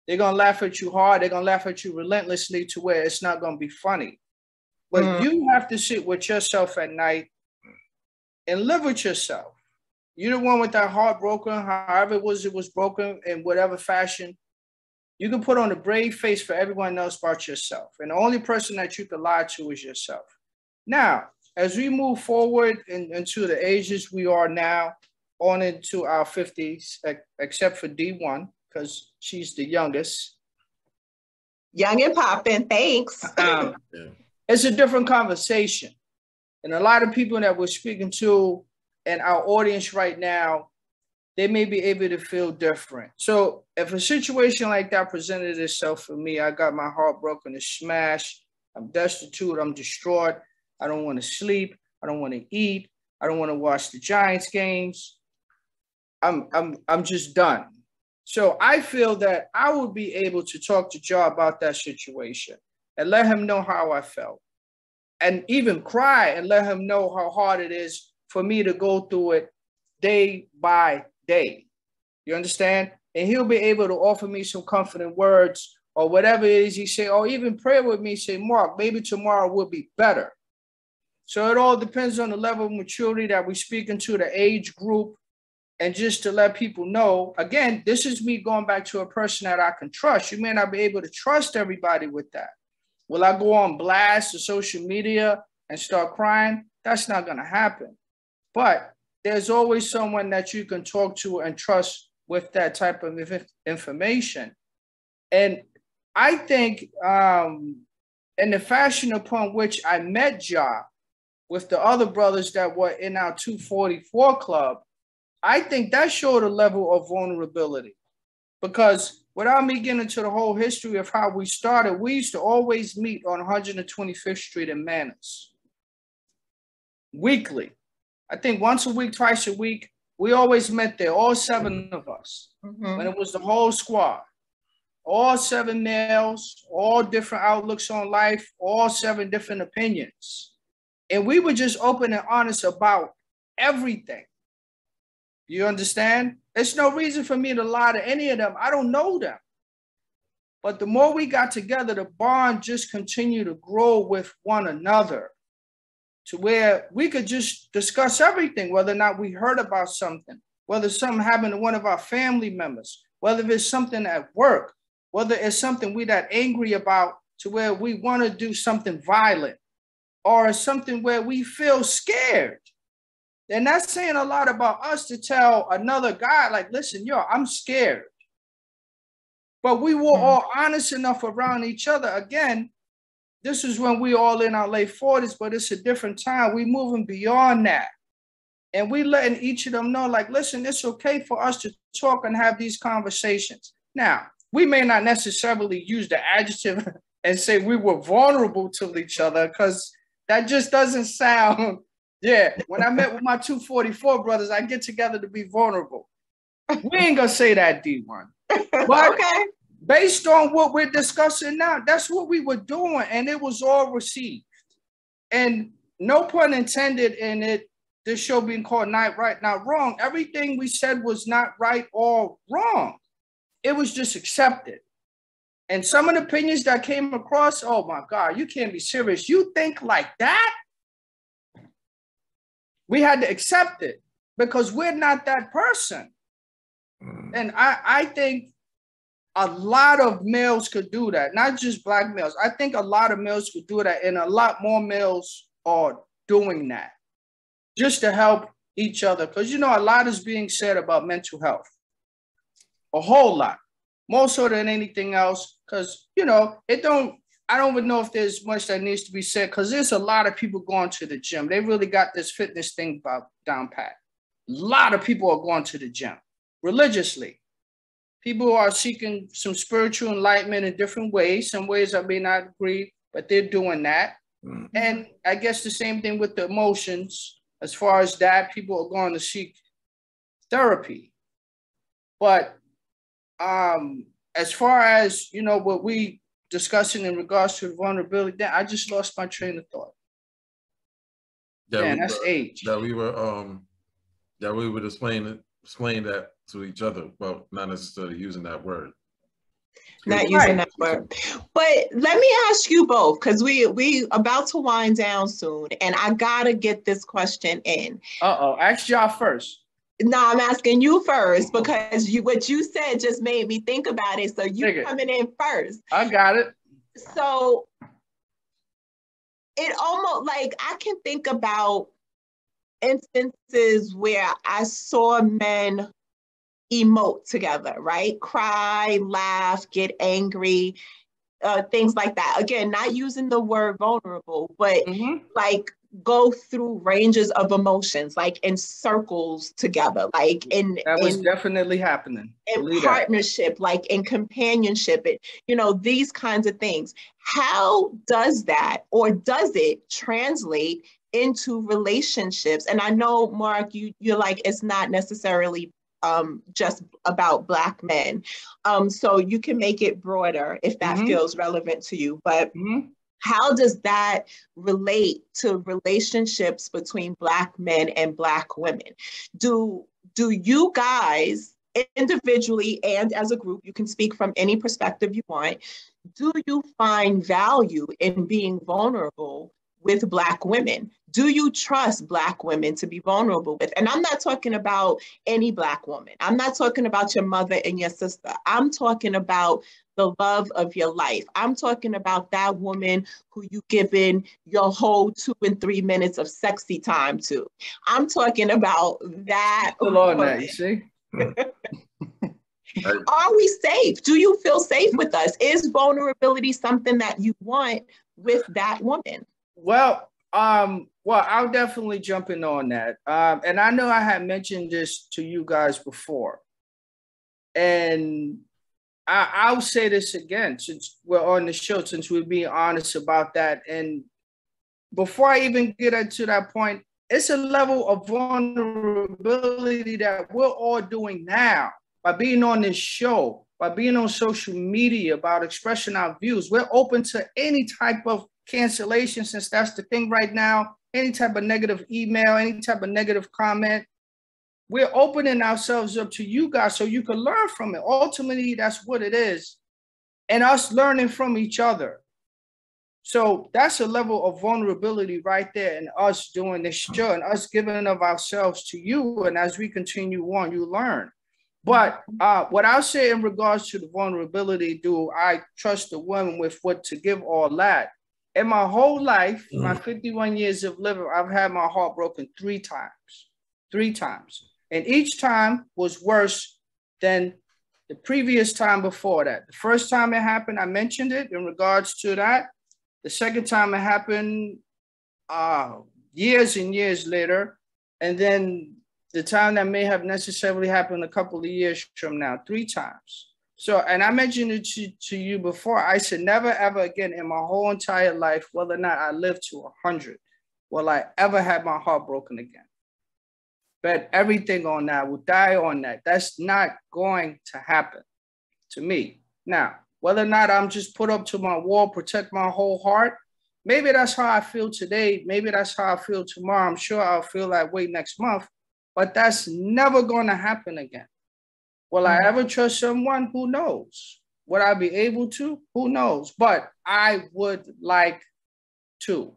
They're going to laugh at you hard. They're going to laugh at you relentlessly to where it's not going to be funny. But you have to sit with yourself at night and live with yourself. You're the one with that heart broken, however it was broken in whatever fashion. You can put on a brave face for everyone else but yourself. And the only person that you can lie to is yourself. Now, as we move forward into the ages we are now, on into our 50s, except for D1, because she's the youngest. Young and popping, thanks. It's a different conversation. And a lot of people that we're speaking to and our audience right now, they may be able to feel different. So if a situation like that presented itself for me, I got my heart broken and smashed. I'm destitute. I'm distraught. I don't want to sleep. I don't want to eat. I don't want to watch the Giants games. I'm just done. So I feel that I would be able to talk to Joe about that situation and let him know how I felt, and even cry and let him know how hard it is for me to go through it day by day. You understand? And he'll be able to offer me some comforting words or whatever it is he say, or even pray with me, say, Mark, maybe tomorrow will be better. So it all depends on the level of maturity that we're speaking to, the age group. And just to let people know, again, this is me going back to a person that I can trust. You may not be able to trust everybody with that. Will I go on blast or social media and start crying? That's not going to happen. But there's always someone that you can talk to and trust with that type of information. And I think in the fashion upon which I met Ja with the other brothers that were in our 244 club, I think that showed a level of vulnerability, because without me getting into the whole history of how we started, we used to always meet on 125th Street in Manners weekly. I think once a week, twice a week, we always met there, all 7 of us, when it was the whole squad, all 7 males, all different outlooks on life, all 7 different opinions. And we were just open and honest about everything. You understand? There's no reason for me to lie to any of them. I don't know them. But the more we got together, the bond just continued to grow with one another to where we could just discuss everything, whether or not we heard about something, whether something happened to one of our family members, whether it's something at work, whether it's something we're that angry about to where we want to do something violent, or something where we feel scared. And that's saying a lot about us to tell another guy, like, listen, yo, I'm scared. But we were all honest enough around each other. Again, this is when we all in our late 40s, but it's a different time. We moving beyond that. And we letting each of them know, like, listen, it's okay for us to talk and have these conversations. Now, we may not necessarily use the adjective and say we were vulnerable to each other, because that just doesn't sound... Yeah, when I met with my 244 brothers, I get together to be vulnerable. We ain't gonna say that, D1. But okay, based on what we're discussing now, that's what we were doing, and it was all received. And no pun intended in it, this show being called Not Right, Not Wrong. Everything we said was not right or wrong. It was just accepted. And some of the opinions that came across, oh my God, you can't be serious. You think like that? We had to accept it because we're not that person. And I think a lot of males could do that, not just Black males. I think a lot of males could do that, and a lot more males are doing that just to help each other. Because, you know, a lot is being said about mental health, a whole lot, more so than anything else. Because, you know, I don't even know if there's much that needs to be said, because there's a lot of people going to the gym. They really got this fitness thing down pat. A lot of people are going to the gym religiously. People are seeking some spiritual enlightenment in different ways. Some ways I may not agree, but they're doing that. And I guess the same thing with the emotions. As far as that, people are going to seek therapy. But as far as, you know, what we discussing in regards to vulnerability, I just lost my train of thought. Man, that's age. That we were explain that to each other, but not necessarily using that word. Not using that word. But let me ask you both, because we about to wind down soon, and I gotta get this question in. Ask y'all first. No, I'm asking you first, because what you said just made me think about it. So you coming in first. I got it. So it almost, like, I can think about instances where I saw men emote together, right? Cry, laugh, get angry, things like that. Again, not using the word vulnerable, but like go through ranges of emotions, like in circles together, like that was definitely happening. In partnership, like in companionship, you know, these kinds of things. How does that, or does it translate into relationships. And I know, Mark, you're like, it's not necessarily just about Black men. So you can make it broader if that feels relevant to you. But how does that relate to relationships between Black men and Black women? Do you guys individually and as a group, you can speak from any perspective you want, do you find value in being vulnerable with Black women? Do you trust Black women to be vulnerable with? And I'm not talking about any Black woman. I'm not talking about your mother and your sister. I'm talking about the love of your life. I'm talking about that woman who you given your whole 2 and 3 minutes of sexy time to. I'm talking about that. Still on that, you see? Are we safe? Do you feel safe with us? Is vulnerability something that you want with that woman? Well, I'll definitely jump in on that. And I know I had mentioned this to you guys before. And I'll say this again, since we're on the show, since we're being honest about that. And before I even get into that point, it's a level of vulnerability that we're all doing now by being on this show, by being on social media, about expressing our views. We're open to any type of cancellation, since that's the thing right now, any type of negative email, any type of negative comment. We're opening ourselves up to you guys so you can learn from it. Ultimately, that's what it is. And us learning from each other. So that's a level of vulnerability right there, and us doing this show and us giving of ourselves to you. And as we continue on, you learn. But what I'll say in regards to the vulnerability, do I trust the woman with what to give all that? In my whole life, my 51 years of living, I've had my heart broken 3 times. 3 times. And each time was worse than the previous time before that. The first time it happened, I mentioned it in regards to that. The second time it happened years and years later. And then the time that may have necessarily happened a couple of years from now, 3 times. So, and I mentioned it to you before, I said, never, ever again in my whole entire life, whether or not I live to 100, will I ever have my heart broken again. Bet everything on that, will die on that. That's not going to happen to me. Now, whether or not I'm just put up to my wall, protect my whole heart, maybe that's how I feel today. Maybe that's how I feel tomorrow. I'm sure I'll feel that way next month, but that's never going to happen again. Will I ever trust someone? Who knows? Would I be able to? Who knows? But I would like to.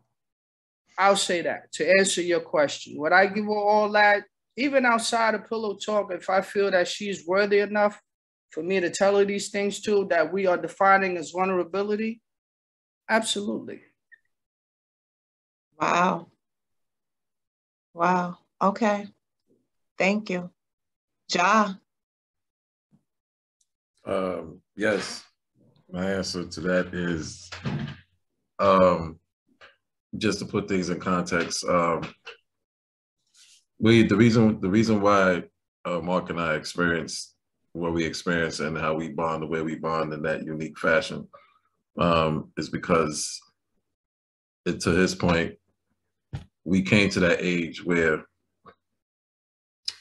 I'll say that to answer your question. Would I give her all that? Even outside of pillow talk, if I feel that she's worthy enough for me to tell her these things too, that we are defining as vulnerability, absolutely. Wow. Wow. Okay. Thank you. Ja. Yes, my answer to that is just to put things in context. The reason why Mark and I experienced what we experienced and how we bond the way we bond in that unique fashion is because, to his point, we came to that age where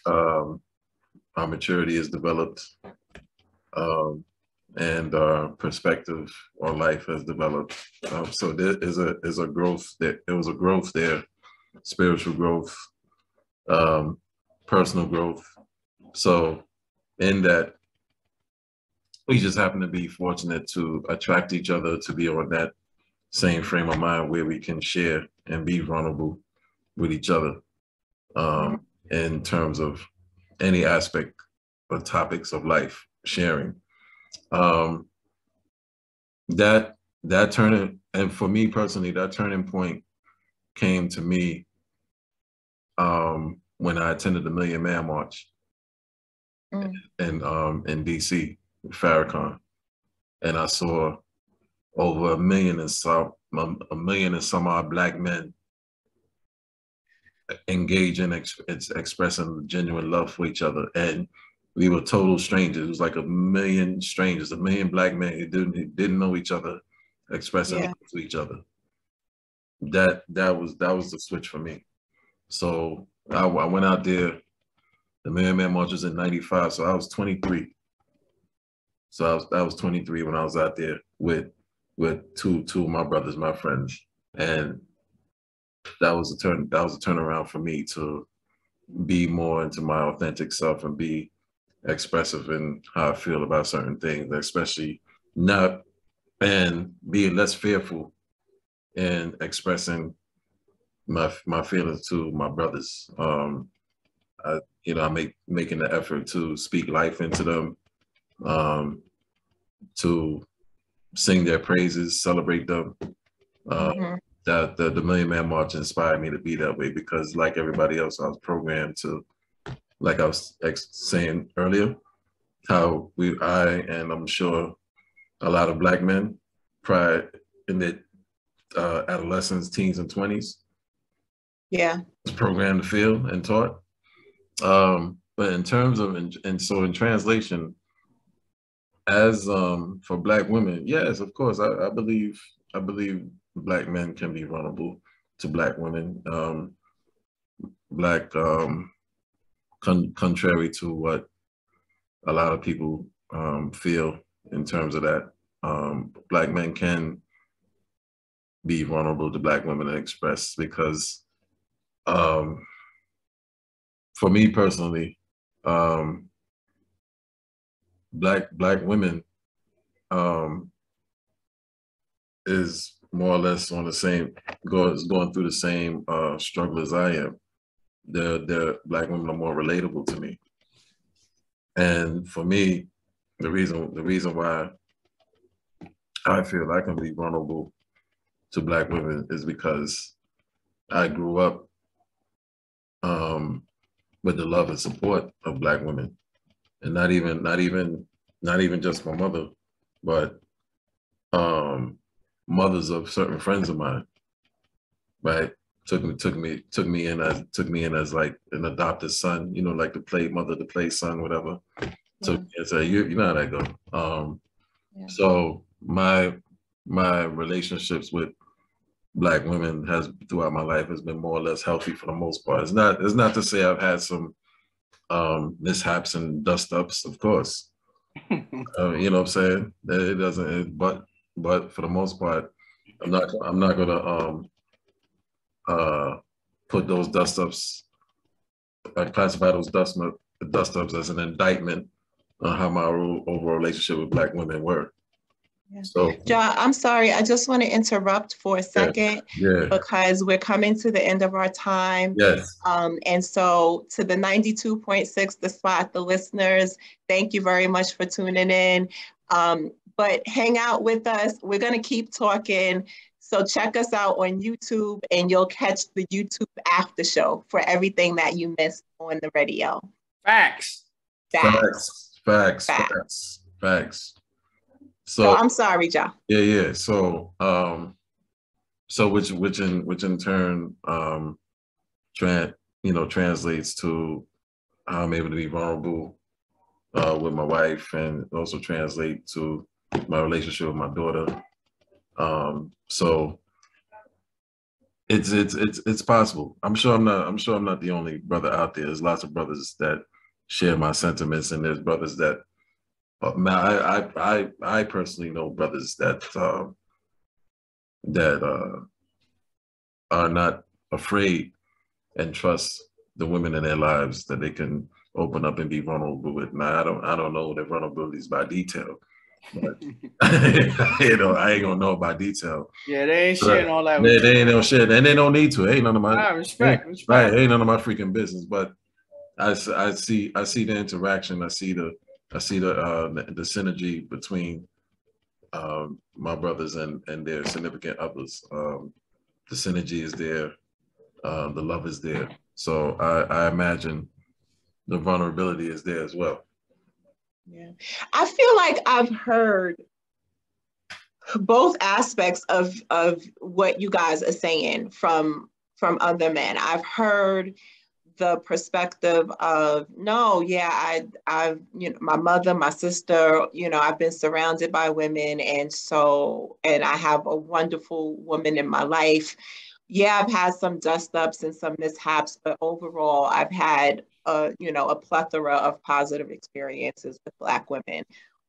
our maturity is developed and our perspective on life has developed. So there is a growth there. There was a growth there, spiritual growth, personal growth. So in that, we just happen to be fortunate to attract each other, to be on that same frame of mind where we can share and be vulnerable with each other in terms of any aspect or topics of life, sharing. That turning, and for me personally, that turning point came to me when I attended the Million Man March in DC, Farrakhan, and I saw over 1 million and some odd Black men engage in expressing genuine love for each other, and we were total strangers. It was like 1 million strangers, 1 million Black men who didn't know each other, expressing love to each other. that was the switch for me. So I went out there. The Man March was in '95, so I was 23. So I was 23 when I was out there with two of my brothers, my friends, and that was a turnaround for me to be more into my authentic self and be expressive in how I feel about certain things, especially not and being less fearful in expressing my feelings to my brothers. I making the effort to speak life into them, to sing their praises, celebrate them. That the Million Man March inspired me to be that way because, like everybody else, I was programmed to, like I was saying earlier, how and I'm sure a lot of Black men prior in their adolescence, teens, and 20s, was programmed to feel and taught. But in terms of, so in translation, as for Black women, yes, of course, I believe Black men can be vulnerable to Black women. Contrary to what a lot of people feel in terms of that, Black men can be vulnerable to Black women and express, because for me personally, Black women is more or less on the same, going through the same struggle as I am. The Black women are more relatable to me, and for me, the reason why I feel I can be vulnerable to Black women is because I grew up with the love and support of Black women, and not even just my mother, but mothers of certain friends of mine, right? Took me in as like an adopted son, like the play mother, the play son, whatever. So it's you know how that go. So my relationships with Black women throughout my life has been more or less healthy for the most part. It's not to say I've had some mishaps and dust ups, of course. You know what I'm saying? It doesn't, but for the most part, I'm not gonna put those dust ups, classify those dust ups as an indictment on how my overall relationship with Black women were. So, John, I'm sorry, I just want to interrupt for a second because we're coming to the end of our time. Yes. And so to the 92.6, The Spot, the listeners, thank you very much for tuning in. But hang out with us. We're going to keep talking. So check us out on YouTube and you'll catch the YouTube after show for everything that you missed on the radio. Facts. So I'm sorry, Ja. Yeah. So which in turn translates to how I'm able to be vulnerable with my wife, and also translate to my relationship with my daughter. So it's possible. I'm sure I'm not the only brother out there. There's lots of brothers that share my sentiments, and there's brothers that I personally know brothers that are not afraid and trust the women in their lives that they can open up and be vulnerable with. Now I don't know their vulnerabilities by detail, but I ain't gonna know by detail. Yeah, they ain't sharing all that. They ain't no shit, and they don't need to. Ain't none of my respect. Right, ain't none of my freaking business. But I see the interaction. I see the synergy between my brothers and their significant others. The synergy is there. The love is there. So I imagine the vulnerability is there as well. Yeah, I feel like I've heard both aspects of what you guys are saying from other men. I've heard the perspective of, no, yeah, I've my mother, my sister, I've been surrounded by women, and I have a wonderful woman in my life. Yeah, I've had some dust ups and some mishaps, but overall, I've had a plethora of positive experiences with Black women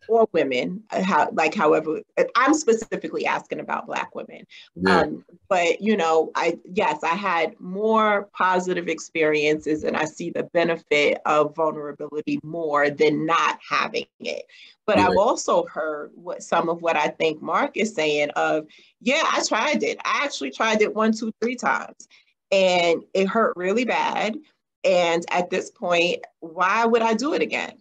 or women, however, I'm specifically asking about Black women. Yeah. But I had more positive experiences, and I see the benefit of vulnerability more than not having it. But Yeah. I've also heard some of what I think Mark is saying of, yeah, I tried it. I actually tried it 1, 2, 3 times, and it hurt really bad. And at this point, why would I do it again?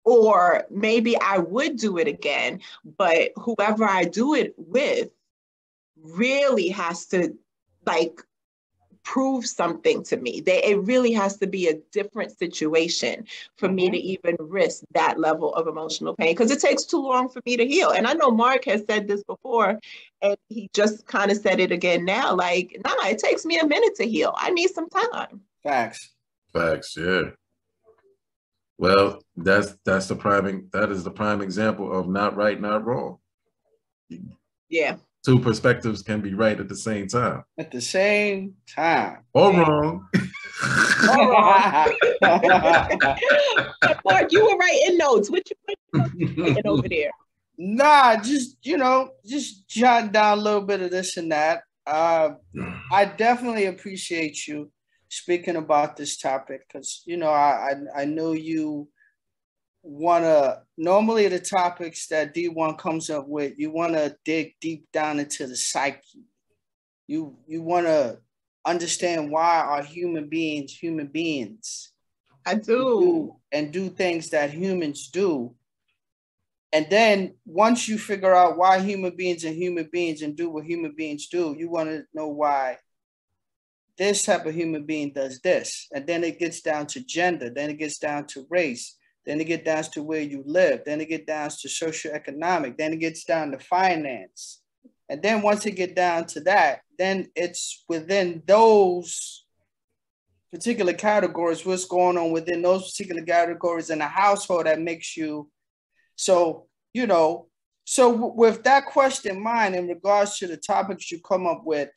Or maybe I would do it again, but whoever I do it with really has to prove something to me. It really has to be a different situation for me to even risk that level of emotional pain, because it takes too long for me to heal. And I know Mark has said this before, and he just kind of said it again now, it takes me a minute to heal. I need some time. Facts. Yeah. Well, that is the prime example of not right, not wrong. Yeah. Two perspectives can be right at the same time. At the same time. Or wrong. Mark, you were writing notes. What you writing over there? Nah, just jot down a little bit of this and that. I definitely appreciate you speaking about this topic, because I know you wanna, normally the topics that D1 comes up with, you wanna dig deep down into the psyche. You wanna understand why are human beings. I do. And do things that humans do. And then once you figure out why human beings and do what human beings do, you want to know why this type of human being does this. And then it gets down to gender. Then it gets down to race. Then it gets down to where you live. Then it gets down to socioeconomic. Then it gets down to finance. And then once it gets down to that, then it's within those particular categories, what's going on within those particular categories in a household that makes you. So with that question in mind, in regards to the topics you come up with,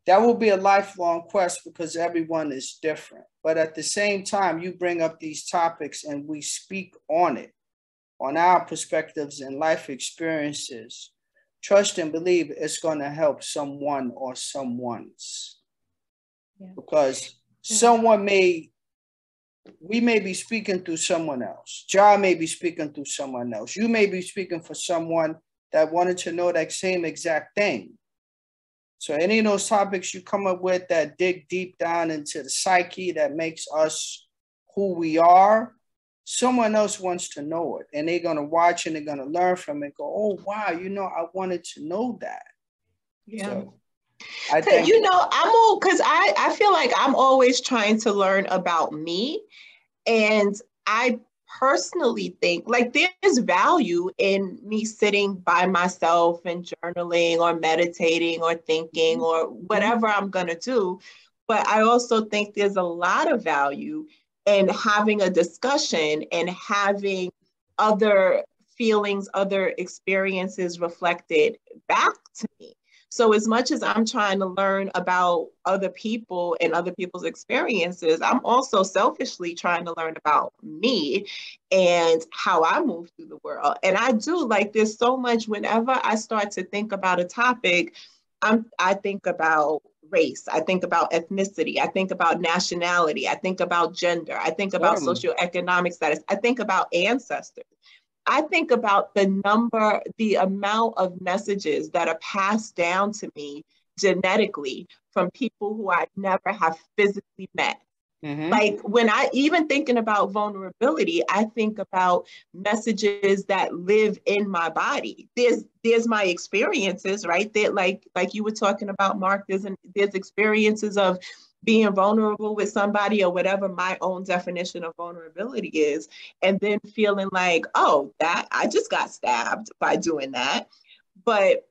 that will be a lifelong quest, because everyone is different. But at the same time, you bring up these topics and we speak on it, on our perspectives and life experiences. Trust and believe it's going to help someone or someone's. Yeah. Because we may be speaking through someone else. John may be speaking through someone else. You may be speaking for someone that wanted to know that same exact thing. So any of those topics you come up with that dig deep down into the psyche, that makes us who we are, someone else wants to know it. And they're going to watch and they're going to learn from it. Go, oh, wow, I wanted to know that. Yeah. So, I think, I feel like I'm always trying to learn about me. And I personally think there's value in me sitting by myself and journaling or meditating or thinking or whatever I'm going to do. But I also think there's a lot of value in having a discussion and having other feelings, other experiences reflected back to me. So as much as I'm trying to learn about other people and other people's experiences, I'm also selfishly trying to learn about me and how I move through the world. And I do, there's so much, whenever I start to think about a topic, I think about race, I think about ethnicity, I think about nationality, I think about gender, I think about socioeconomic status, I think about ancestors. I think about the amount of messages that are passed down to me genetically from people who I never have physically met. When I even thinking about vulnerability, I think about messages that live in my body. There's my experiences, right? That like you were talking about, Mark, there's experiences of being vulnerable with somebody or whatever my own definition of vulnerability is, and then feeling like, oh, that I just got stabbed by doing that. But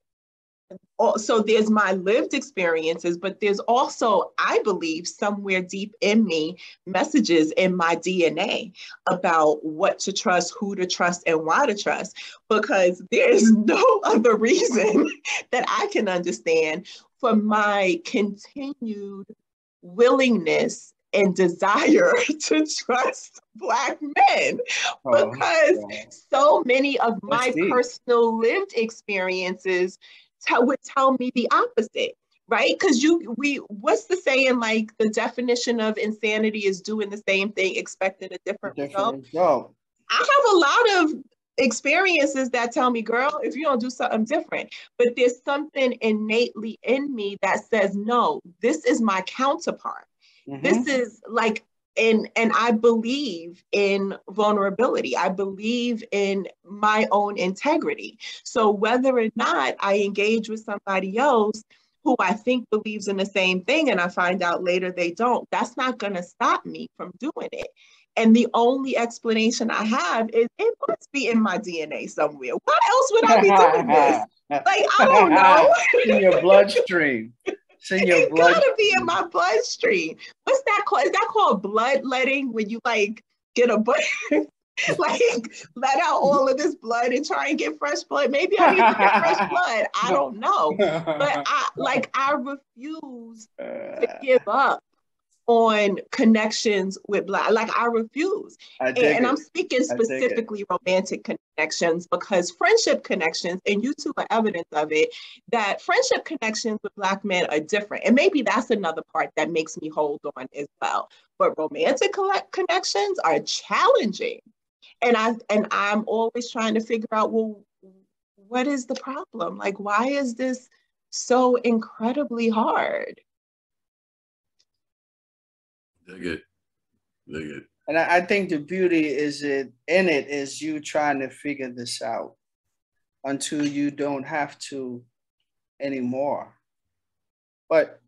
also there's my lived experiences, but there's also, I believe, somewhere deep in me, messages in my DNA about what to trust, who to trust, and why to trust, because there's no other reason that I can understand for my continued willingness and desire to trust Black men, because so many of my personal lived experiences would tell me the opposite, right? Because what's the saying, like the definition of insanity is doing the same thing expecting a different result. I have a lot of experiences that tell me, girl, if you don't do something different, but there's something innately in me that says, no, this is my counterpart. This is like, and I believe in vulnerability. I believe in my own integrity. So whether or not I engage with somebody else who I think believes in the same thing, and I find out later they don't, that's not going to stop me from doing it. And the only explanation I have is it must be in my DNA somewhere. Why else would I be doing this? Like, I don't know. In your bloodstream. It's in your bloodstream. Gotta be in my bloodstream. What's that called? Is that called bloodletting, when you like get a blood, like let out all of this blood and try and get fresh blood? Maybe I need to get fresh blood. I don't know. But I refuse to give up on connections with Black, like I refuse. And I'm speaking specifically romantic connections, because friendship connections, and you two are evidence of it, that friendship connections with Black men are different. And maybe that's another part that makes me hold on as well. But romantic connections are challenging. And I'm always trying to figure out, well, what is the problem? Like, why is this so incredibly hard? Dig it. And I think the beauty is you trying to figure this out until you don't have to anymore. But,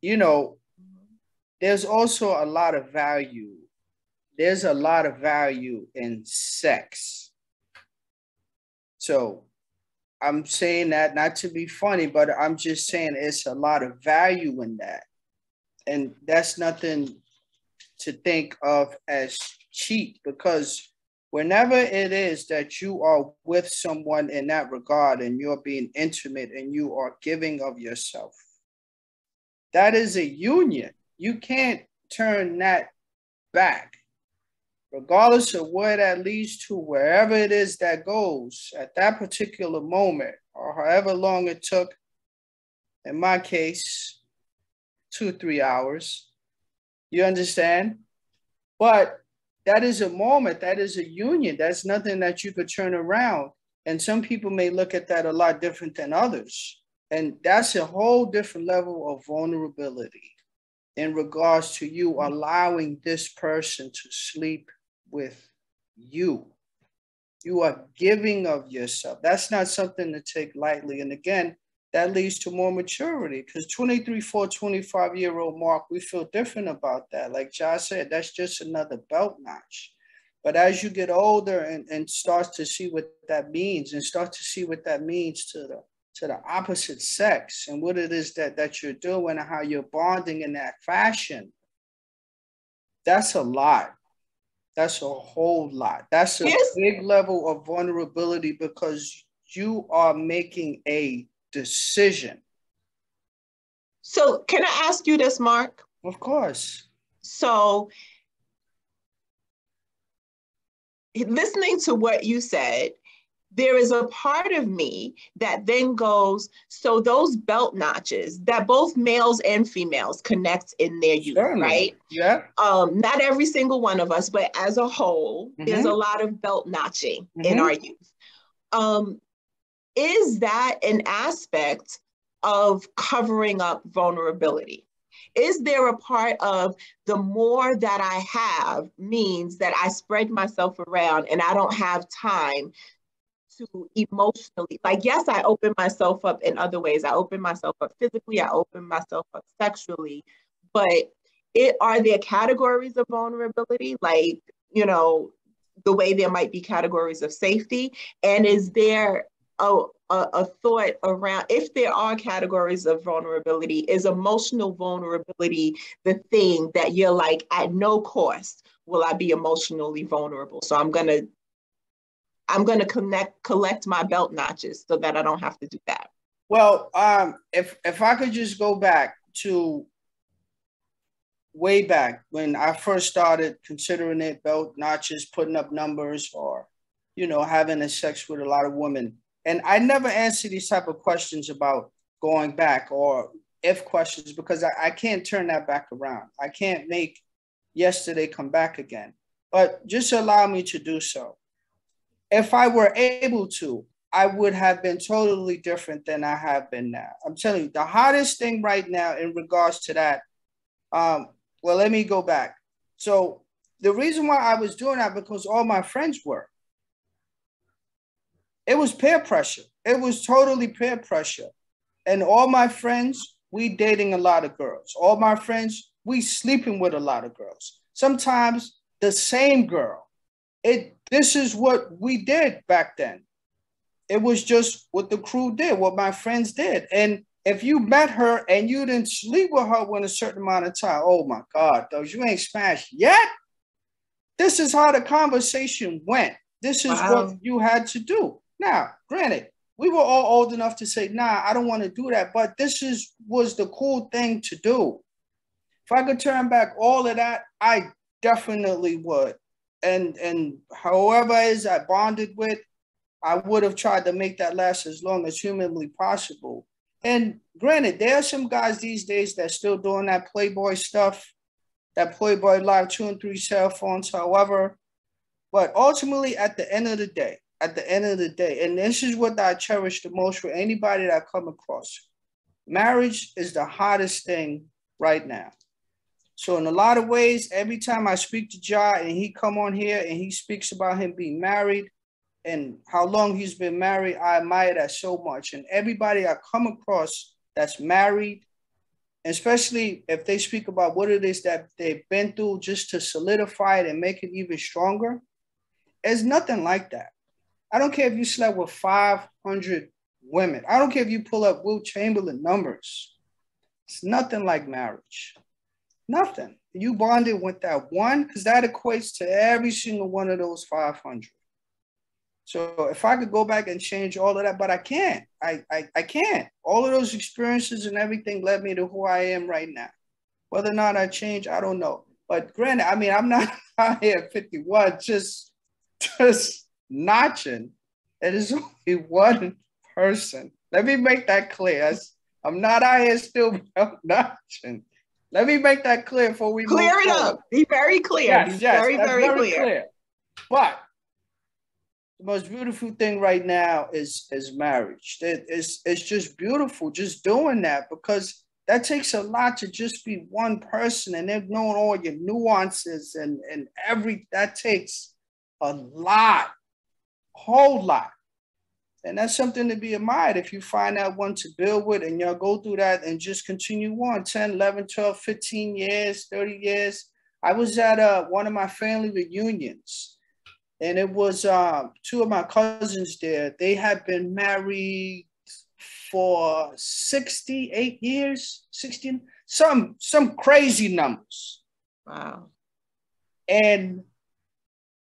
there's also a lot of value. There's a lot of value in sex. So I'm saying that not to be funny, but I'm just saying it's a lot of value in that. And that's nothing to think of as cheap, because whenever it is that you are with someone in that regard and you're being intimate and you are giving of yourself, that is a union. You can't turn that back, regardless of where that leads to, wherever it is that goes at that particular moment, or however long it took. In my case, 2-3 hours. You understand? But that is a moment, that is a union. That's nothing that you could turn around. And some people may look at that a lot different than others. And that's a whole different level of vulnerability in regards to you allowing this person to sleep with you. You are giving of yourself. That's not something to take lightly. And again, that leads to more maturity, because 23, 4, 25-year-old Mark, we feel different about that. Like Josh said, that's just another belt notch. But as you get older and start to see what that means, and start to see what that means to the opposite sex, and what it is that you're doing and how you're bonding in that fashion, that's a lot. That's a whole lot. That's a big level of vulnerability, because you are making a decision. So can I ask you this, Mark? Of course. So listening to what you said, there is a part of me that then goes, so those belt notches that both males and females connect in their youth, right? Yeah. Not every single one of us, but as a whole, there's a lot of belt notching in our youth. Is that an aspect of covering up vulnerability? Is there a part of the more that I have means that I spread myself around and I don't have time to emotionally, like, yes, I open myself up in other ways. I open myself up physically, I open myself up sexually, but are there categories of vulnerability? Like, the way there might be categories of safety? And is there a thought around, if there are categories of vulnerability, is emotional vulnerability the thing that you're like, at no cost will I be emotionally vulnerable? So I'm gonna collect my belt notches so that I don't have to do that. Well, if I could just go back to way back when I first started considering it about not just putting up numbers or, you know, having a sex with a lot of women. And I never answer these type of questions about going back or if questions, because I can't turn that back around. I can't make yesterday come back again, but just allow me to do so. If I were able to, I would have been totally different than I have been now. I'm telling you, the hottest thing right now in regards to that, well, let me go back. So the reason why I was doing that, because all my friends were. It was peer pressure. It was totally peer pressure. And all my friends, we dating a lot of girls. All my friends, we sleeping with a lot of girls. Sometimes the same girl. This is what we did back then. It was just what the crew did, what my friends did. And if you met her and you didn't sleep with her within a certain amount of time, oh my God, those you ain't smashed yet. This is how the conversation went. This is what you had to do. Now, granted, we were all old enough to say, nah, I don't want to do that. But this was the cool thing to do. If I could turn back all of that, I definitely would. And however it is I bonded with, I would have tried to make that last as long as humanly possible. And granted, there are some guys these days that still doing that Playboy stuff, that Playboy Live 2 and 3 cell phones, however. But ultimately, at the end of the day, and this is what I cherish the most for anybody that I come across, marriage is the hottest thing right now. So in a lot of ways, every time I speak to Ja and he come on here and he speaks about him being married and how long he's been married, I admire that so much. And everybody I come across that's married, especially if they speak about what it is that they've been through just to solidify it and make it even stronger, it's nothing like that. I don't care if you slept with 500 women. I don't care if you pull up Will Chamberlain numbers. It's nothing like marriage. Nothing. You bonded with that one because that equates to every single one of those 500. So if I could go back and change all of that, but I can't. I can't. All of those experiences and everything led me to who I am right now. Whether or not I change, I don't know. But granted, I mean, I'm not out here at 51 just notching. It is only one person. Let me make that clear. I'm not out here still notching. Let me make that clear before we clear it up. Be very clear. Yes, Be very clear. But the most beautiful thing right now is marriage. It's just beautiful just doing that, because that takes a lot to just be one person and they've known all your nuances and that takes a lot, whole lot. And that's something to be admired if you find that one to build with and y'all go through that and just continue on 10, 11, 12, 15 years, 30 years. I was at one of my family reunions and it was two of my cousins there. They had been married for 68 years, 16, some crazy numbers. Wow. And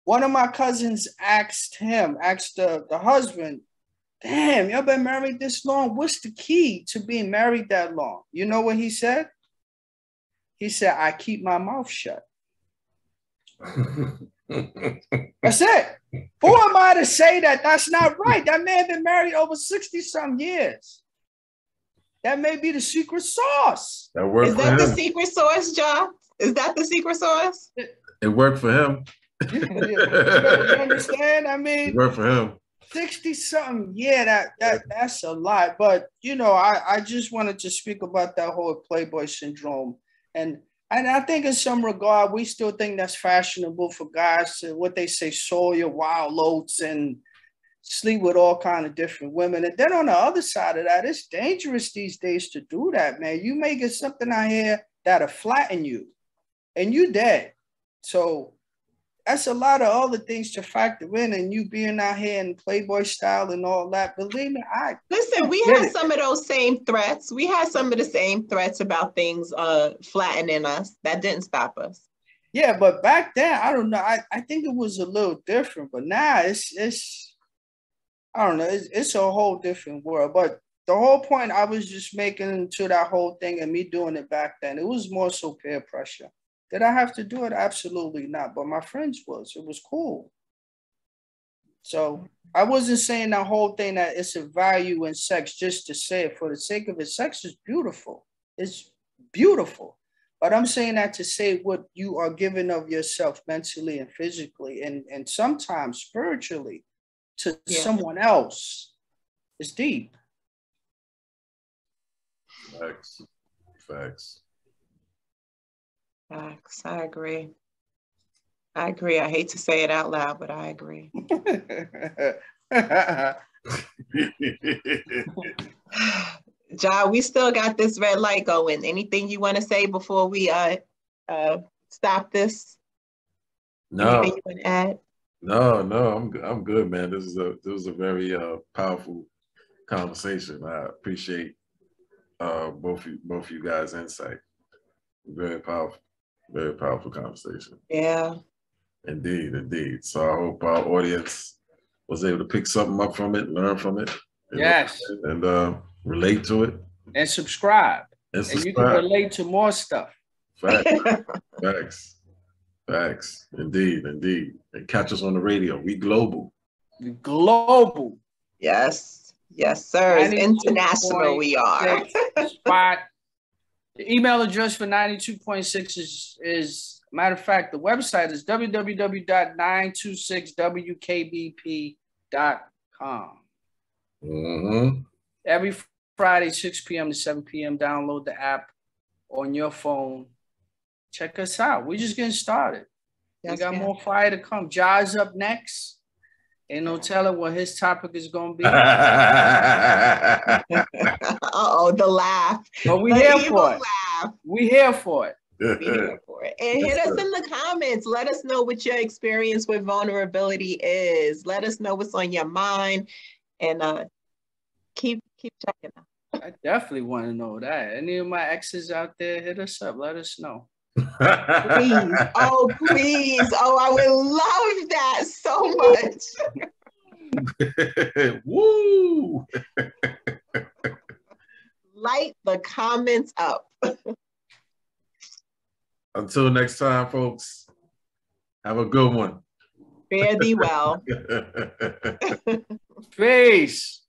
one of my cousins asked the husband, damn, y'all been married this long. What's the key to being married that long? You know what he said? He said, I keep my mouth shut. That's it. Who am I to say that that's not right? That man been married over 60-some years. That may be the secret sauce. Is that the secret sauce, John? Is that the secret sauce? It worked for him. You understand? I mean, it worked for him. 60-something, yeah, that's a lot. But you know, I just wanted to speak about that whole Playboy syndrome. And I think in some regard, we still think that's fashionable for guys to, what they say, soil your wild oats and sleep with all kind of different women. And then on the other side of that, it's dangerous these days to do that, man. You may get something out here that'll flatten you and you dead. So that's a lot of other things to factor in, and you being out here in Playboy style and all that. Believe me, listen. We had some of those same threats. We had some of the same threats about things flattening us. That didn't stop us. Yeah, but back then, I don't know. I think it was a little different, but now it's I don't know. It's a whole different world. But the whole point I was just making to that whole thing and me doing it back then, it was more so peer pressure. Did I have to do it? Absolutely not. But my friends was. It was cool. So I wasn't saying that whole thing that it's a value in sex just to say it for the sake of it. Sex is beautiful. It's beautiful. But I'm saying that to say what you are giving of yourself mentally and physically and sometimes spiritually to someone else is deep. Facts. Facts. Facts. I agree. I agree. I hate to say it out loud, but I agree. Ja, we still got this red light going. Anything you want to say before we stop this? No. Anything you want to add? No, I'm good, man. This was a very powerful conversation. I appreciate both of you guys' insight. Very powerful conversation. Yeah. Indeed. So I hope our audience was able to pick something up from it, learn from it. Yes. And relate to it. And subscribe. And you can relate to more stuff. Facts. Indeed. And catch us on the radio. We global. Yes, sir. It's international we are. Spot. The email address for 92.6 is matter of fact, the website is www.926wkbp.com. Mm-hmm. Every Friday, 6 p.m. to 7 p.m. Download the app on your phone. Check us out. We're just getting started. We got more fire to come. Ja's up next. Ain't no telling what his topic is going to be. Uh-oh, the laugh. But we here for it. We here for it. And hit us in the comments. Let us know what your experience with vulnerability is. Let us know what's on your mind. And keep checking out. I definitely want to know that. Any of my exes out there, hit us up. Let us know. Please. Oh, I would love that so much. Woo! Light the comments up. Until next time, folks, have a good one. Fare thee well. Peace.